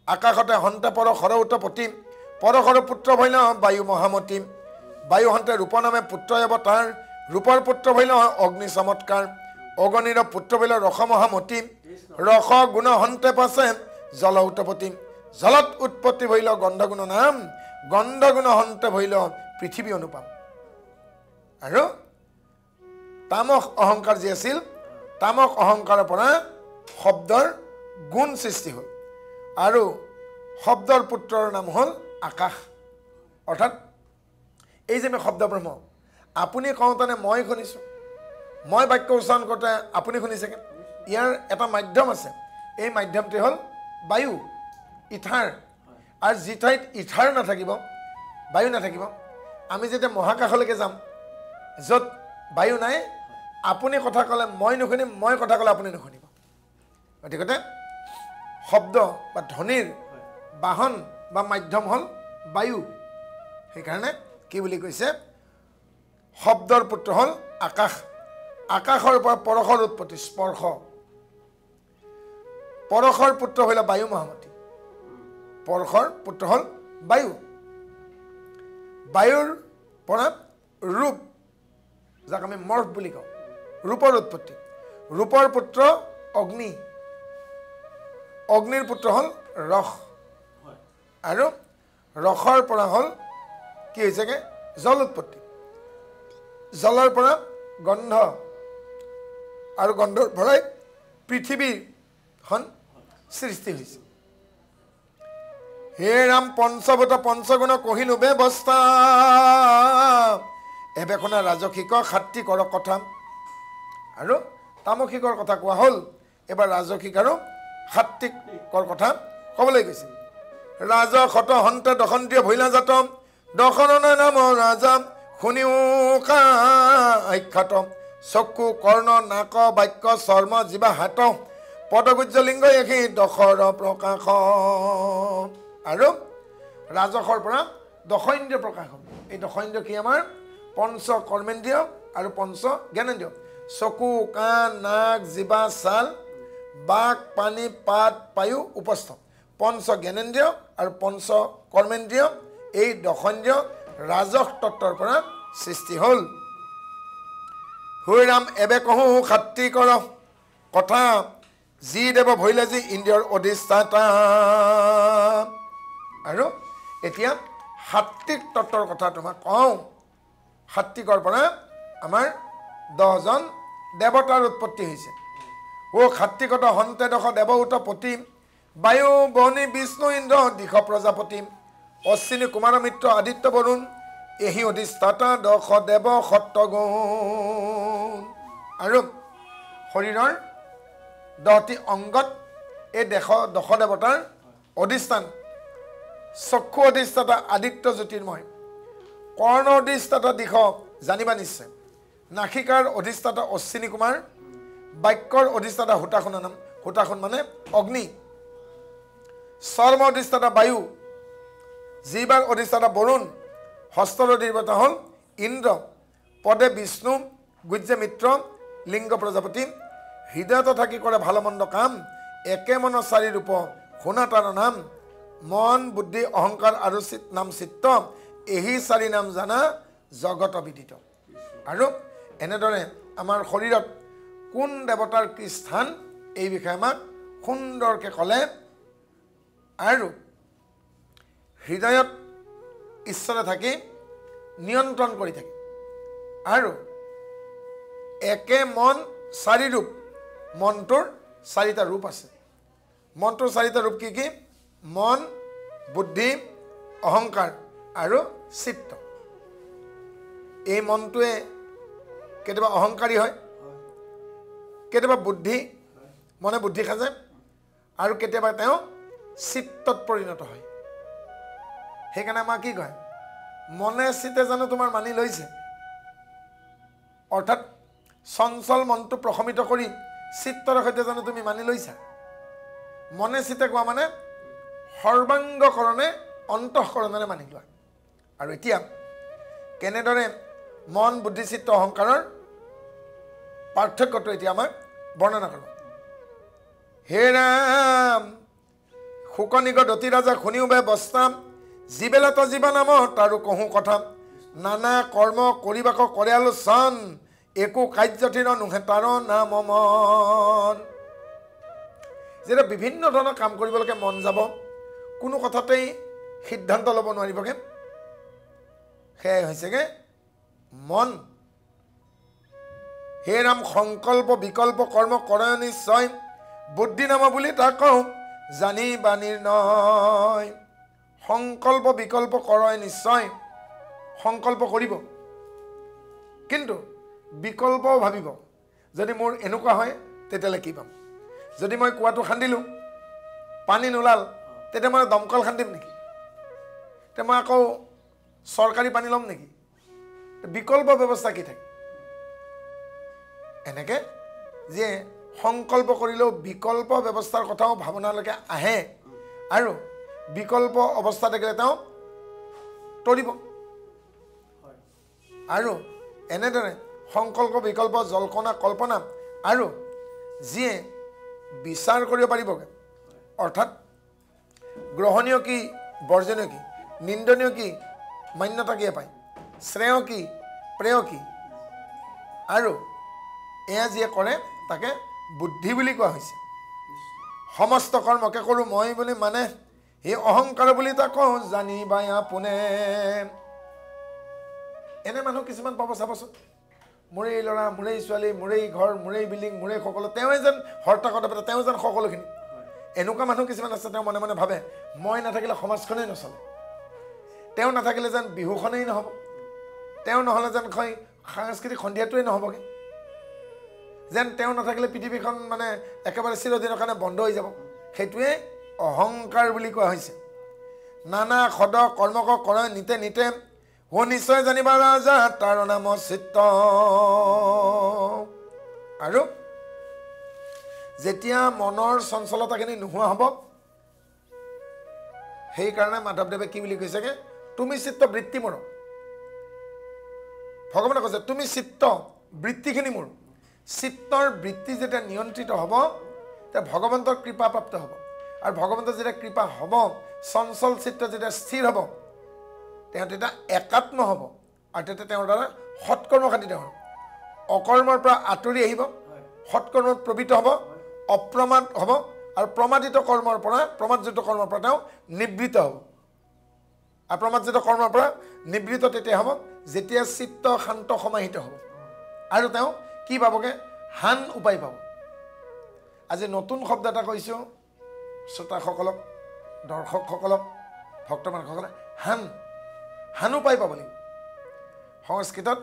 Speaker 2: আকাশতে হন্তে পৰশৰ উৎপত্তি পৰশৰ পুত্ৰ ভৈল বায়ু মহামতী বায়ু হন্তে ৰূপ নামে পুত্ৰ অৱতাৰ ৰূপৰ পুত্ৰ ভৈল অগ্নি চমৎকাৰ অগ্নিৰ পুত্ৰ ভৈল ৰস মহামতী ৰস গুণ হন্তে পাছে জল উৎপত্তি জলত উৎপত্তি ভৈল গন্ধগুণ নাম গন্ধগুণ হন্তে ভৈল পৃথিৱী অনুপাম আৰু তামস অহংকাৰ যি আছিল তামস অহংকাৰৰ পৰা শব্দৰ গুণ সৃষ্টি হ'ল আৰু শব্দৰ পুত্ৰৰ নাম হ'ল আকাশ অৰ্থাৎ এই যে আমি শব্দ ব্ৰহ্ম আপুনি কওঁতেনে মই শুনিছোঁ মই বাক্য উচ্চাৰণ কৰোঁতে আপুনি শুনিছেগৈ ইয়াৰ এটা মাধ্যম আছে এই মাধ্যমটি হ'ল বায়ু ইথাৰ আৰু যি ঠাইত ইথাৰ নাথাকিব বায়ু নাথাকিব আমি যেতিয়া মহাকাশলৈকে যাম য'ত বায়ু নাই আপুনি কথা ক'লে মই নুশুনিম মই কথা ক'লে আপুনি নুশুনিব গতিকে শব্দ বা ধ্বনিৰ বাহন বা মাধ্যম হ'ল বায়ু সেইকাৰণে কি বুলি কৈছে শব্দৰ পুত্ৰ হ'ল আকাশ আকাশৰ পৰা পৰশৰ উৎপত্তি স্পৰ্শ পৰশৰ পুত্ৰ হ'ল বায়ু মহামতী পৰশৰ পুত্ৰ হ'ল বায়ু বায়ুৰ পৰা ৰূপ যাক আমি মৰ্ফ বুলি কওঁ ৰূপৰ উৎপত্তি ৰূপৰ পুত্ৰ অগ্নি অগ্নিৰ পুত্ৰ হ'ল ৰস আৰু ৰসৰ পৰা হ'ল কি হৈছেগে জল উৎপত্তি জলৰ পৰা গন্ধ আৰু গন্ধৰ পৰাই পৃথিৱীখন সৃষ্টি হৈছে হে ৰাম পঞ্চভূত পঞ্চগুণ কহিলো ব্যৱস্থা এবেখনা ৰাজসিক সাত্বিকৰ কথা আৰু তামসিকৰ কথা কোৱা হ'ল এবাৰ ৰাজসিক আৰু সাত্বিকৰ কথা ক'বলৈ গৈছে ৰাজসত হন্তে দশন্তীয় ভৈলাজাত দশৰণ নাম ৰাজা শুনিও কাখ্যাত চকু কৰ্ণ নাক বাক্য চৰ্ম জীৱা হাত পদগুজ্জ লিংগ এসি দশৰ প্ৰকাশ আৰু ৰাজসৰ পৰা দশইন্দ্ৰিয় প্ৰকাশ হ'ব এই দশইন্দ্ৰিয় কি আমাৰ পঞ্চ কৰ্মেন্দ্ৰিয় আৰু পঞ্চ জ্ঞানেন্দ্ৰিয় চকু কাণ নাক জিভা ছাল বাক পানী পাত পায়ু উপস্থ পঞ্চ জ্ঞানেন্দ্ৰিয় আৰু পঞ্চ কৰ্মেন্দ্ৰিয় এই দশইন্দ্ৰিয় ৰাজস তত্ত্বৰ পৰা সৃষ্টি হ'ল হৈ ৰাম এবে কহো সাত্বিকৰ কথা যি দেৱ ভৈলে যি ইন্দ্ৰিয়ৰ অধিষ্ঠাতা আৰু এতিয়া সাত্বিক তত্ত্বৰ কথা তোমাক কওঁ সাত্বিকৰ পৰা আমাৰ 10জন দেৱতাৰ উৎপত্তি হৈছে ও সাত্বিকত হন্তে দশ দেৱউত পতি বায়ু বনি বিষ্ণু ইন্দ্ৰ দিশ প্ৰজাপতি অশ্বিনী কুমাৰ মিত্ৰ আদিত্য বৰুণ এহি অধিষ্ঠাতা দশ দেৱ সত্যগুণ। আৰু শৰীৰৰ 10টি অংগত এই দশ দেৱতাৰ অধিষ্ঠান। চক্ষু অধিষ্ঠাতা আদিত্য জ্যোতিৰ্ময়, কৰ্ণ অধিষ্ঠাতা দিশ জানিবা নিশ্চয়, নাসিকাৰ অধিষ্ঠাতা অশ্বিনী কুমাৰ, বাক্যৰ অধিষ্ঠাতা হুতাশুনৰ নাম, হুতাশুন মানে অগ্নি, চৰ্ম অধিষ্ঠাতা বায়ু, জিবাৰ অধিষ্ঠাতা বৰুণ, হস্তৰ অধিষ্ঠাতা হ'ল ইন্দ্ৰ, পদে বিষ্ণু, গুজ্জে মিত্ৰ, লিংগ প্ৰজাপতি, হৃদয়ত থাকি কৰে ভাল মন্দ কাম, একে মন চাৰি ৰূপ শুনা তাৰ নাম, মন বুদ্ধি অহংকাৰ আৰু নাম চিত্ত, এহি চাৰি নাম জানা জগত বিদিত। আৰু এনেদৰে আমাৰ শৰীৰত কোন দেৱতাৰ কি স্থান এই বিষয়ে আমাক সুন্দৰকৈ ক'লে। আৰু হৃদয়ত ঈশ্বৰে থাকি নিয়ন্ত্ৰণ কৰি থাকে। আৰু একে মন চাৰি ৰূপ, মনটোৰ 4টা ৰূপ আছে। মনটোৰ 4টা ৰূপ কি কি? মন, বুদ্ধি, অহংকাৰ আৰু চিত্ত। এই মনটোৱে কেতিয়াবা অহংকাৰী হয়, কেতিয়াবা বুদ্ধি মনে বুদ্ধি সাজে, আৰু কেতিয়াবা তেওঁ চিত্তত পৰিণত হয়। সেইকাৰণে আমাক কি কয়, মনে চিতে জানো তোমাৰ মানি লৈছে? অৰ্থাৎ চঞ্চল মনটো প্ৰশমিত কৰি চিত্তৰ সৈতে জানো তুমি মানি লৈছা? মনে চিতে কোৱা মানে সৰ্বাংগকৰণে অন্তঃকৰণেৰে মানি লোৱা। আৰু এতিয়া কেনেদৰে মন, বুদ্ধি, চিত্ত, অহংকাৰৰ পাৰ্থক্যটো এতিয়া আমাক বৰ্ণনা কৰোঁ। হে ৰাম শুকনিগ দতি ৰাজা শুনি উবে বস্তা, যিবেলাত জীৱা নাম তাৰো কহো কথা, নানা কৰ্ম কৰিবাক কৰে আলোচন, একো কাৰ্যঠিৰ নোহে তাৰ নাম মন। যেতিয়া বিভিন্ন ধৰণৰ কাম কৰিবলৈকে মন যাব, কোনো কথাতেই সিদ্ধান্ত ল'ব নোৱাৰিবগৈ, সেয়াই হৈছেগৈ মন। হে ৰাম সংকল্প বিকল্প কৰ্ম কৰে নিশ্চয়, বুদ্ধি নাম বুলি তাক কওঁ জানি বাণীৰ নয়। সংকল্প বিকল্প কৰে নিশ্চয়, সংকল্প কৰিব কিন্তু বিকল্পও ভাবিব। যদি মোৰ এনেকুৱা হয় তেতিয়াহ'লে কি পাম? যদি মই কুৱাটো খান্দিলোঁ, পানী নোলাল, তেতিয়া মই দমকল খান্দিম নেকি? তেতিয়া মই আকৌ চৰকাৰী পানী ল'ম নেকি? বিকল্প ব্যৱস্থা কি থাকে? এনেকৈ যে সংকল্প কৰিলেও বিকল্প ব্যৱস্থাৰ কথাও ভাৱনালৈকে আহে, আৰু বিকল্প অৱস্থা থাকিলে তেওঁ তৰিব। আৰু এনেদৰে সংকল্প বিকল্প জল্পনা কল্পনা, আৰু যিয়ে বিচাৰ কৰিব পাৰিবগৈ, অৰ্থাৎ গ্ৰহণীয় কি বৰ্জনীয় কি, নিন্দনীয় কি মান্যতা কিয়ে পায়, শ্ৰেয় কি প্ৰেয় কি, আৰু এয়া যিয়ে কৰে তাকে বুদ্ধি বুলি কোৱা হৈছে। সমস্ত কৰ্মকে কৰোঁ মই বুলি মানে সেই অহংকাৰ বুলি তাক কওঁ জানি বাই আপোনে। এনে মানুহ কিছুমান পাব চাবচোন, মোৰে এই ল'ৰা, মোৰে এই ছোৱালী, মোৰে এই ঘৰ, মোৰে এই বিল্ডিং, মোৰে সকলো, তেওঁৱে যেন হৰ্তা কথা পাতে, তেওঁ যেন সকলোখিনি। এনেকুৱা মানুহ কিছুমান আছে, তেওঁ মনে মনে ভাবে মই নাথাকিলে সমাজখনেই নচলে, তেওঁ নাথাকিলে যেন বিহুখনেই নহ'ব, তেওঁ নহ'লে যেন সাংস্কৃতিক সন্ধিয়াটোৱেই নহ'বগৈ, যেন তেওঁ নাথাকিলে পৃথিৱীখন মানে একেবাৰে চিৰদিনৰ কাৰণে বন্ধ হৈ যাব। সেইটোৱে অহংকাৰ বুলি কোৱা হৈছে। নানা সদ কৰ্মক কৰে নিতে নিতে, হো নিশ্চয় জানিবা ৰাজা তাৰ নাম চিত্ত। আৰু যেতিয়া মনৰ চঞ্চলতাখিনি নোহোৱা হ'ব, সেইকাৰণে মাধৱদেৱে কি বুলি কৈছেগৈ, তুমি চিত্ত বৃত্তি মোৰ। ভগৱানে কৈছে তুমি চিত্ত বৃত্তিখিনি মোৰ। চিত্তৰ বৃত্তি যেতিয়া নিয়ন্ত্ৰিত হ'ব, তেতিয়া ভগৱন্তৰ কৃপা প্ৰাপ্ত হ'ব। আৰু ভগৱন্তৰ যেতিয়া কৃপা হ'ব, চঞ্চল চিত্ত যেতিয়া স্থিৰ হ'ব, তেওঁ তেতিয়া একাত্ম হ'ব, আৰু তেতিয়া তেওঁৰ দ্বাৰা সৎকৰ্ম সাধিত হ'ব। অকৰ্মৰ পৰা আঁতৰি আহিব, সৎকৰ্মত প্ৰবৃত্ত হ'ব, অপ্ৰমাদ হ'ব, আৰু প্ৰমাদিত কৰ্মৰ পৰা, প্ৰমাদযুক্ত কৰ্মৰ পৰা তেওঁ নিবৃত্ত হ'ব। আৰু প্ৰমাদযুক্ত কৰ্মৰ পৰা নিবৃত্ত তেতিয়া হ'ব যেতিয়া চিত্ত শান্ত সমাহিত হ'ব, আৰু তেওঁ কি পাবগৈ, হান উপায় পাব। আজি নতুন শব্দ এটা কৈছোঁ, শ্ৰোতাসকলক, দৰ্শকসকলক, ভক্তমানসকলে হানো পাই পাব লাগিব। সংস্কৃতত,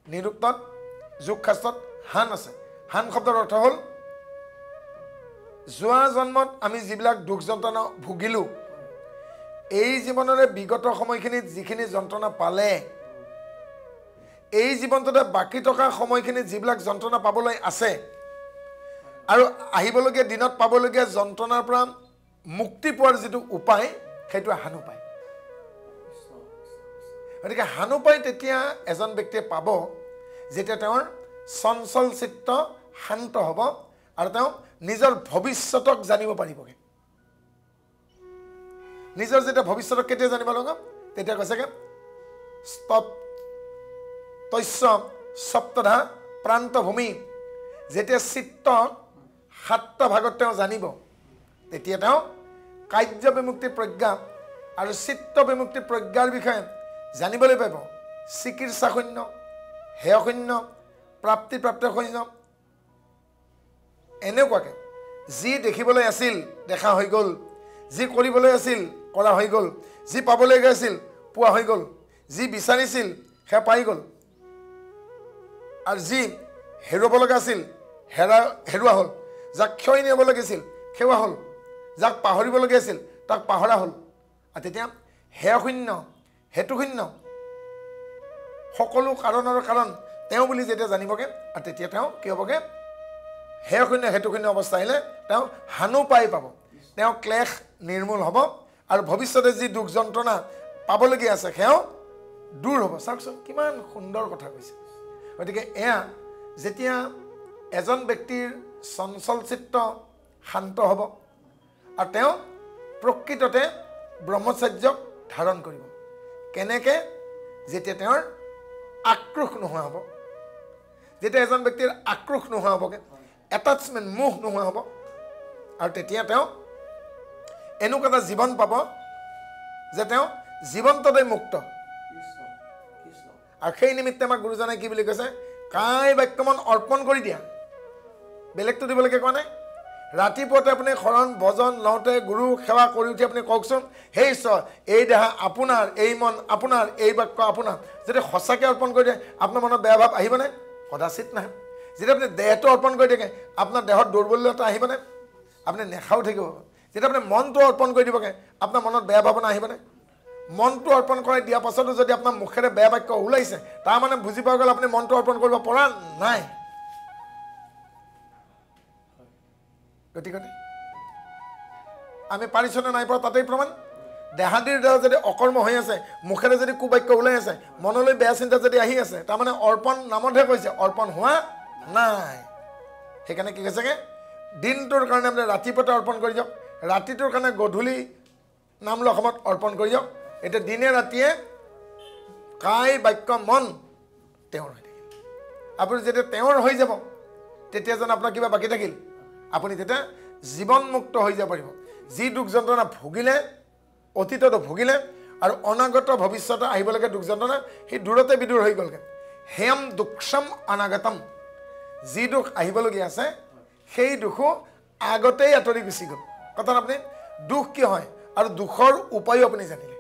Speaker 2: নিৰুক্তত, যোগশাস্ত্ৰত হান আছে। হান শব্দৰ অৰ্থ হ'ল যোৱা জন্মত আমি যিবিলাক দুখ যন্ত্ৰণা ভুগিলোঁ, এই জীৱনৰে বিগত সময়খিনিত যিখিনি যন্ত্ৰণা পালে, এই জীৱনটোতে বাকী থকা সময়খিনিত যিবিলাক যন্ত্ৰণা পাবলৈ আছে আৰু আহিবলগীয়া দিনত পাবলগীয়া যন্ত্ৰণাৰ পৰা মুক্তি পোৱাৰ যিটো উপায়, সেইটো হান উপায়। গতিকে হান উপায় তেতিয়া এজন ব্যক্তিয়ে পাব যেতিয়া তেওঁৰ চঞ্চল চিত্ত শান্ত হ'ব আৰু তেওঁ নিজৰ ভৱিষ্যতক জানিব পাৰিবগৈ। নিজৰ যেতিয়া ভৱিষ্যতক কেতিয়া জানিব লাগিব, তেতিয়া কৈছেগৈ তস্য সপ্তধা প্ৰান্তভূমি। যেতিয়া চিত্ত 7টা ভাগত তেওঁ জানিব, তেতিয়া তেওঁ কাৰ্য বিমুক্তি প্ৰজ্ঞা আৰু চিত্ত বিমুক্তি প্ৰজ্ঞাৰ বিষয়ে জানিবলৈ পাৰিব। চিকিৎসা শূন্য, হেয় শূন্য, প্ৰাপ্তি শূন্য। এনেকুৱাকৈ যি দেখিবলৈ আছিল দেখা হৈ গ'ল, যি কৰিবলৈ আছিল কৰা হৈ গ'ল, যি পাবলৈ আছিল পোৱা হৈ গ'ল, যি বিচাৰিছিল সেয়া পাই গ'ল, আৰু যি হেৰুৱাব লগা আছিল হেৰুৱা হ'ল, যাক ক্ষয় নিব লাগিছিল সেৱা হ'ল, যাক পাহৰিবলগীয়া আছিল তাক পাহৰা হ'ল। আৰু তেতিয়া হেয় শূন্য, হেতু শূন্য, সকলো কাৰণৰ কাৰণ তেওঁ বুলি যেতিয়া জানিবগৈ, আৰু তেতিয়া তেওঁ কি হ'বগৈ, হেয় শূন্য হেতু শূন্য অৱস্থা আহিলে তেওঁ হানো পাই পাব, তেওঁ ক্লেশ নিৰ্মূল হ'ব, আৰু ভৱিষ্যতে যি দুখ যন্ত্ৰণা পাবলগীয়া আছে সেয়াও দূৰ হ'ব। চাওকচোন কিমান সুন্দৰ কথা কৈছে। গতিকে এয়া যেতিয়া এজন ব্যক্তিৰ চঞ্চল চিত্ত শান্ত হ'ব আৰু তেওঁ প্ৰকৃততে ব্ৰহ্মচৰ্যক ধাৰণ কৰিব। কেনেকৈ? যেতিয়া তেওঁৰ আক্ৰোশ নোহোৱা হ'ব, যেতিয়া এজন ব্যক্তিৰ আক্ৰোশ নোহোৱা হ'বগৈ, এটাচমেণ্ট মোহ নোহোৱা হ'ব, আৰু তেতিয়া তেওঁ এনেকুৱা এটা জীৱন পাব যে তেওঁ জীৱন্ততে মুক্ত। আৰু সেই নিমিত্তে আমাক গুৰুজনে কি বুলি কৈছে, কাই বাক্যমন অৰ্পণ কৰি দিয়া। বেলেগটো দিবলৈকে কোৱা নাই। ৰাতিপুৱাতে আপুনি শৰণ ভজন লওঁতে গুৰু সেৱা কৰি উঠি আপুনি কওকচোন, হে ঈশ্বৰ, এই দেহা আপোনাৰ, এই মন আপোনাৰ, এই বাক্য আপোনাৰ। যদি সঁচাকৈ অৰ্পণ কৰি দিয়ে আপোনাৰ মনত বেয়া ভাৱ আহিবনে? কদাচিত নাহে। যেতিয়া আপুনি দেহটো অৰ্পণ কৰি থাকে আপোনাৰ দেহত দুৰ্বলতা আহিবনে? আপুনি নেখাও থাকিব। যেতিয়া আপুনি মনটো অৰ্পণ কৰি দিবগৈ আপোনাৰ মনত বেয়া ভাৱনা আহিবনে? মনটো অৰ্পণ কৰি দিয়াৰ পাছতো যদি আপোনাৰ মুখেৰে বেয়া বাক্য ওলাইছে, তাৰমানে বুজি পোৱা গ'ল আপুনি মনটো অৰ্পণ কৰিব পৰা নাই। গতিকে আমি পাৰিছনে নাই পৰা তাতেই প্ৰমাণ। দেহাদিৰ দ্বাৰা যদি অকৰ্ম হৈ আছে, মুখেৰে যদি কুবাক্য ওলাই আছে, মনলৈ বেয়া চিন্তা যদি আহি আছে, তাৰমানে অৰ্পণ নামতহে কৈছে, অৰ্পণ হোৱা নাই। সেইকাৰণে কি কৈছেগৈ, দিনটোৰ কাৰণে আপুনি ৰাতিপুৱাতে অৰ্পণ কৰি দিয়ক, ৰাতিটোৰ কাৰণে গধূলি নাম লোৱা সময়ত অৰ্পণ কৰি দিয়ক। এতিয়া দিনে ৰাতিয়ে কাই বাক্য মন তেওঁৰ হৈ থাকিল। আপুনি যেতিয়া তেওঁৰ হৈ যাব তেতিয়া যেন আপোনাৰ কিবা বাকী থাকিল? আপুনি তেতিয়া জীৱনমুক্ত হৈ যাব পাৰিব। যি দুখ যন্ত্ৰণা ভুগিলে, অতীততো ভুগিলে, আৰু অনাগত ভৱিষ্যতে আহিবলগীয়া দুখ যন্ত্ৰণা সেই দূৰতে বিদূৰ হৈ গ'লগৈ। হেম দুঃখম অনাগতম। যি দুখ আহিবলগীয়া আছে সেই দুখো আগতেই আঁতৰি গুচি গ'ল। কথাত আপুনি দুখ কি হয় আৰু দুখৰ উপায়ো আপুনি জানিলে।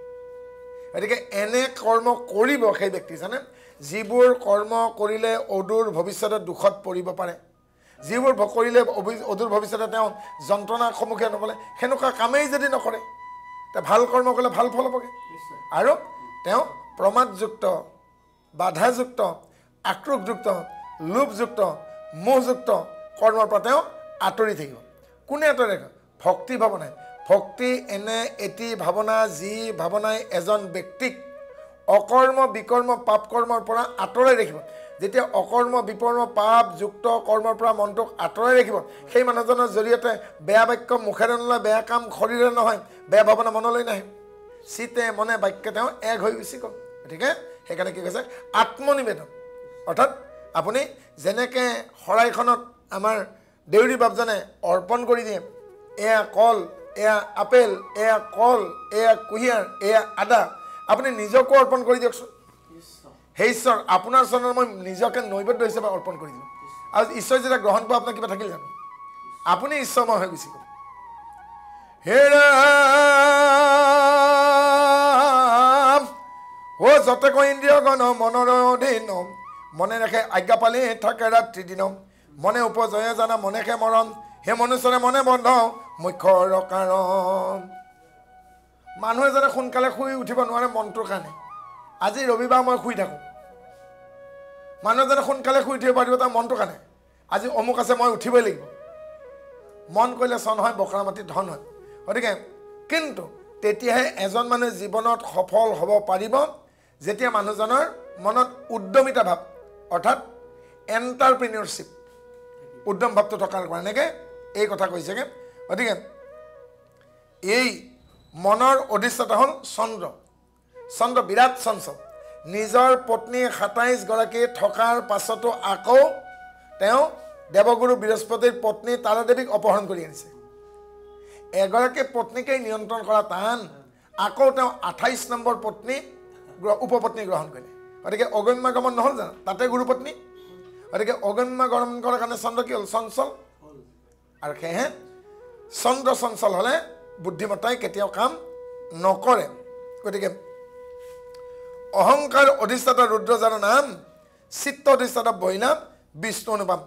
Speaker 2: গতিকে এনে কৰ্ম কৰিব সেই ব্যক্তি জানে, যিবোৰ কৰ্ম কৰিলে অদূৰ ভৱিষ্যতে দুখত পৰিব পাৰে, যিবোৰ কৰিলে অদূৰ ভৱিষ্যতে তেওঁ যন্ত্ৰণাৰ সন্মুখীন নকৰে, সেনেকুৱা কামেই যদি নকৰে, তে ভাল কৰ্ম কৰিলে ভাল ফল হ'বগৈ। আৰু তেওঁ প্ৰমাদযুক্ত, বাধাযুক্ত, আক্ৰোশযুক্ত, লোভযুক্ত, মোহযুক্ত কৰ্মৰ পৰা তেওঁ আঁতৰি থাকিব। কোনে আঁতৰি থাকিব? ভক্তি ভাৱনাই। ভক্তি এনে এটি ভাৱনা যি ভাৱনাই এজন ব্যক্তিক অকৰ্ম বিকৰ্ম পাপ কৰ্মৰ পৰা আঁতৰাই ৰাখিব। যেতিয়া অকৰ্ম বিকৰ্ম পাপযুক্ত কৰ্মৰ পৰা মনটোক আঁতৰাই ৰাখিব, সেই মানুহজনৰ জৰিয়তে বেয়া বাক্য মুখেৰে নলয়, বেয়া কাম শৰীৰে নহয়, বেয়া ভাৱনা মনলৈ নাহে। চিতে মনে বাক্যে তেওঁ এক হৈ গুচি গ'ল। গতিকে সেইকাৰণে কি কৈছে, আত্মনিবেদন। অৰ্থাৎ আপুনি যেনেকৈ শৰাইখনত আমাৰ দেউৰী বাপজনে অৰ্পণ কৰি দিয়ে, এয়া কল, এয়া আপেল, এয়া কল, এয়া কুঁহিয়াৰ, এয়া আদা, আপুনি নিজকো অৰ্পণ কৰি দিয়কচোন। হে ঈশ্বৰ, আপোনাৰ চৰণত মই নিজকে নৈবেদ্য হিচাপে অৰ্পণ কৰি দিওঁ। আৰু ঈশ্বৰ যেতিয়া গ্ৰহণ কৰা আপোনাৰ কিবা থাকিল জানো? আপুনি ঈশ্বৰময় হৈ গুচি গ'ল। হে ৰাম ও যতেক ইন্দ্ৰিয় গণ মনৰ অধীন মনে ৰাখে আজ্ঞা পালি থাকে ৰাত্ৰি দিন মনে উপজয়ে জানা মনেকে মৰণ হে মনুষ্যৰে মনে বন্ধ মুখ্যৰ কাৰণ মানুহে যেনে সোনকালে শুই উঠিব নোৱাৰে মনটোৰ কাৰণে আজি ৰবিবাৰ মই শুই থাকোঁ মানুহ যেনে সোনকালে শুই উঠিব পাৰিব তাৰ মনটোৰ কাৰণে আজি অমুক আছে মই উঠিবই লাগিব মন কৰিলে চন হয় বকৰা মাটিত ধন হয় গতিকে কিন্তু তেতিয়াহে এজন মানুহে জীৱনত সফল হ'ব পাৰিব যেতিয়া মানুহজনৰ মনত উদ্যমিতা ভাৱ অৰ্থাৎ এণ্টাৰপ্ৰিনিয়ৰশ্বিপ উদ্যম ভাৱটো থকাৰ কাৰণেকে এই কথা কৈছেগে গতিকে এই মনৰ অধিষ্ঠাতা হ'ল চন্দ্ৰ বিৰাট চঞ্চল নিজৰ পত্নী ২৭ গৰাকী থকাৰ পাছতো আকৌ তেওঁ দেৱগুৰু বৃহস্পতিৰ পত্নী তাৰাদেৱীক অপহৰণ কৰি আনিছে এগৰাকী পত্নীকে নিয়ন্ত্ৰণ কৰা টান আকৌ তেওঁ ২৮ নম্বৰ পত্নী উপপত্নী গ্ৰহণ কৰিলে গতিকে অগম্য গমন নহ'ল জানো তাতে গুৰুপত্নী গতিকে অগম্য গমন কৰাৰ কাৰণে চন্দ্ৰ কি হ'ল চঞ্চল আৰু সেয়েহে চন্দ্ৰ চঞ্চল হ'লে বুদ্ধিমত্তাই কেতিয়াও কাম নকৰে গতিকে অহংকাৰ অধিষ্ঠাতা ৰুদ্ৰ যাৰ নাম চিত্ত অধিষ্ঠাতা বহিনা বিষ্ণু অনুপম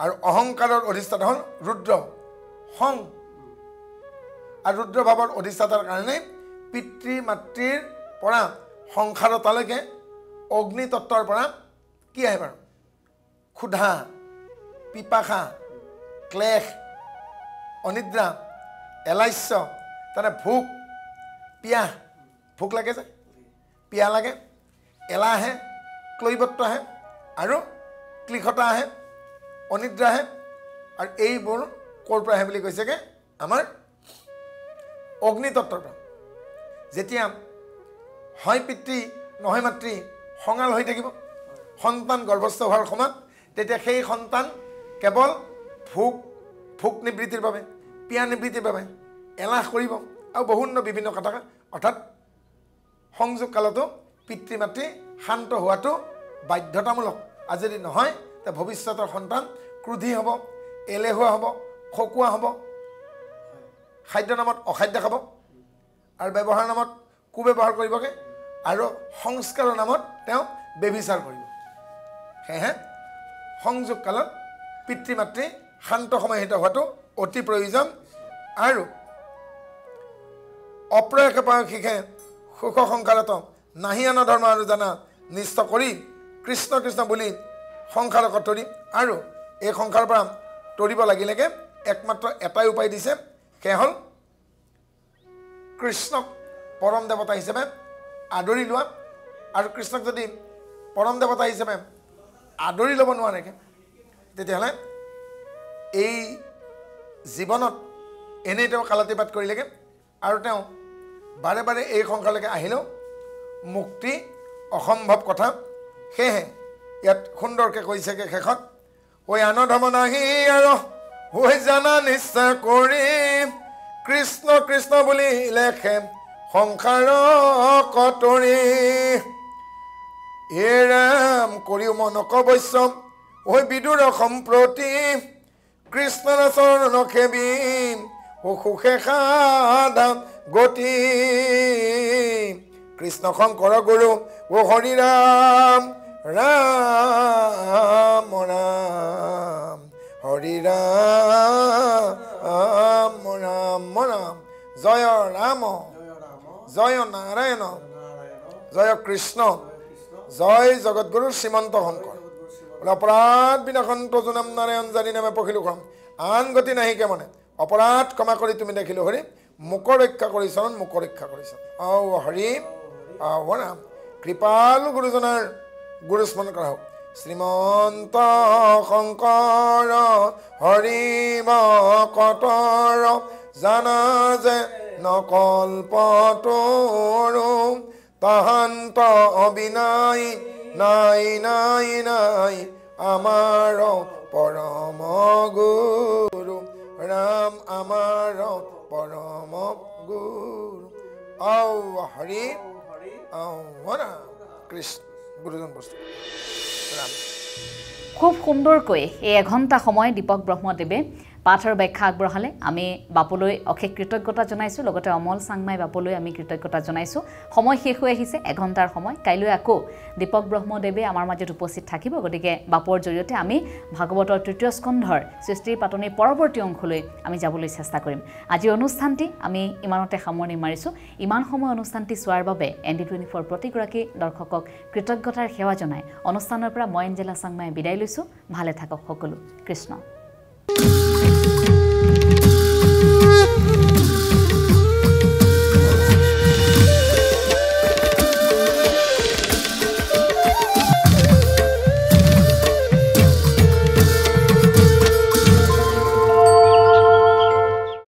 Speaker 2: আৰু অহংকাৰৰ অধিষ্ঠাতা হ'ল ৰুদ্ৰ হং আৰু ৰুদ্ৰ ভাৱৰ অধিষ্ঠাতাৰ কাৰণে পিতৃ মাতৃৰ পৰা সংসাৰতালৈকে অগ্নিতত্ত্বৰ পৰা কি আহে বাৰু ক্ষুধা পিপাসা ক্লেশ অনিদ্ৰা এলাস্য তাতে ভোক লাগে যে পিয়াহ লাগে এলাহ আহে ক্লৈবত্ব আহে আৰু ক্লিশতা আহে অনিদ্ৰা আহে আৰু এইবোৰ ক'ৰ পৰা আহে বুলি কৈছেগে আমাৰ অগ্নিতত্ত্বৰ পৰা যেতিয়া হয় পিতৃ নহয় মাতৃ খঙাল হৈ থাকিব সন্তান গৰ্ভস্থ হোৱাৰ সময়ত তেতিয়া সেই সন্তান কেৱল ভোক নিবৃত্তিৰ বাবে পিয়াহ নিবৃত্তিৰ বাবে এলাহ কৰিব আৰু বিভিন্ন কথা অৰ্থাৎ সংযোগ কালতো পিতৃ মাতৃ শান্ত হোৱাটো বাধ্যতামূলক আৰু যদি নহয় তে ভৱিষ্যতৰ সন্তান ক্ৰোধী হ'ব এলেহুৱা হ'ব খকুৱা হ'ব খাদ্য নামত অখাদ্য খাব আৰু ব্যৱহাৰ নামত কুব্যৱহাৰ কৰিবগৈ আৰু সংস্কাৰৰ নামত তেওঁ বেবিচাৰ কৰিব সেয়েহে সংযোগ কালত পিতৃ মাতৃ শান্ত সমাহিত হোৱাটো অতি প্ৰয়োজন আৰু অপ্ৰয়াসে পায়সিকে সুখ সংসাৰত নাহি আন ধৰ্ম আৰু জানা নিষ্ঠ কৰি কৃষ্ণ কৃষ্ণ বুলি সংসাৰক তৰি আৰু এই সংসাৰৰ পৰা তৰিব লাগিলেকে একমাত্ৰ এটাই উপায় দিছে সেয়া হ'ল কৃষ্ণক পৰম দেৱতা হিচাপে আদৰি লোৱা আৰু কৃষ্ণক যদি পৰম দেৱতা হিচাপে আদৰি ল'ব নোৱাৰেগে তেতিয়াহ'লে এই জীৱনত এনেই তেওঁ কালাতিপাত কৰিলেগে আৰু তেওঁ বাৰে বাৰে এই সংসাৰলৈকে আহিলেও মুক্তি অসম্ভৱ কথা সেয়েহে ইয়াত সুন্দৰকৈ কৈছেগৈ শেষত ঐ আন ধৰ্ম নাহি আৰু হৈ জানা নিশ্চয় কৰি কৃষ্ণ কৃষ্ণ বুলি লেখে সংসাৰ কতৰি হে ৰাম কৰিও মনক বৈশ্যম ঐ বিদুৰ সম্প্ৰতি কৃষ্ণৰ চৰণ খেবি সুখে সাধা গতি কৃষ্ণ শংকৰ গুৰু ও হৰি ৰাম ৰাম ৰাম হৰি ৰাম ৰাম ৰাম জয় ৰাম জয় নাৰায়ণ জয় কৃষ্ণ জয় জগতগুৰু শ্ৰীমন্ত শংকৰ অপৰাধ বিনাশন্ত জুনাম নাৰায়ণ জানি নামে পখিলো খাম আন গতি নাহিকে মানে অপৰাধ ক্ষমা কৰি তুমি দেখিলো হৰি মোক ৰক্ষা কৰিছ মোক ৰক্ষা কৰিছ হৰি ৰাম কৃপালু গুৰুজনাৰ গুৰু স্মৰণ কৰা হওক শ্ৰীমন্ত শংকৰ হৰি ভকতৰ জানা যে নকল্পতৰু তাহান্ত অবিনাই নাই নাই নাই আমাৰ পৰম গুৰু ৰাম আমাৰ পৰম গুৰু হৰি ৰাম কৃষ্ণ গুৰুজন বস্তু ৰাম
Speaker 1: খুব সুন্দৰকৈ এই এঘণ্টা সময় দীপক ব্ৰহ্মদেৱে পাঠ আৰু ব্যাখ্যা আগবঢ়ালে আমি বাপুলৈ অশেষ কৃতজ্ঞতা জনাইছোঁ লগতে অমল চাংমাই বাপুলৈ আমি কৃতজ্ঞতা জনাইছোঁ সময় শেষ হৈ আহিছে এঘণ্টাৰ সময় কাইলৈ আকৌ দীপক ব্ৰহ্মদেৱে আমাৰ মাজত উপস্থিত থাকিব গতিকে বাপুৰ জৰিয়তে আমি ভাগৱতৰ তৃতীয় স্কন্ধৰ সৃষ্টিৰ পাতনিৰ পৰৱৰ্তী অংশলৈ আমি যাবলৈ চেষ্টা কৰিম আজি অনুষ্ঠানটি আমি ইমানতে সামৰণি মাৰিছোঁ ইমান সময় অনুষ্ঠানটি চোৱাৰ বাবে ND24 প্ৰতিগৰাকী দৰ্শকক কৃতজ্ঞতাৰ সেৱা জনাই অনুষ্ঠানৰ পৰা মই এঞ্জেলা চাংমাই বিদায় লৈছোঁ ভালে থাকক সকলো কৃষ্ণ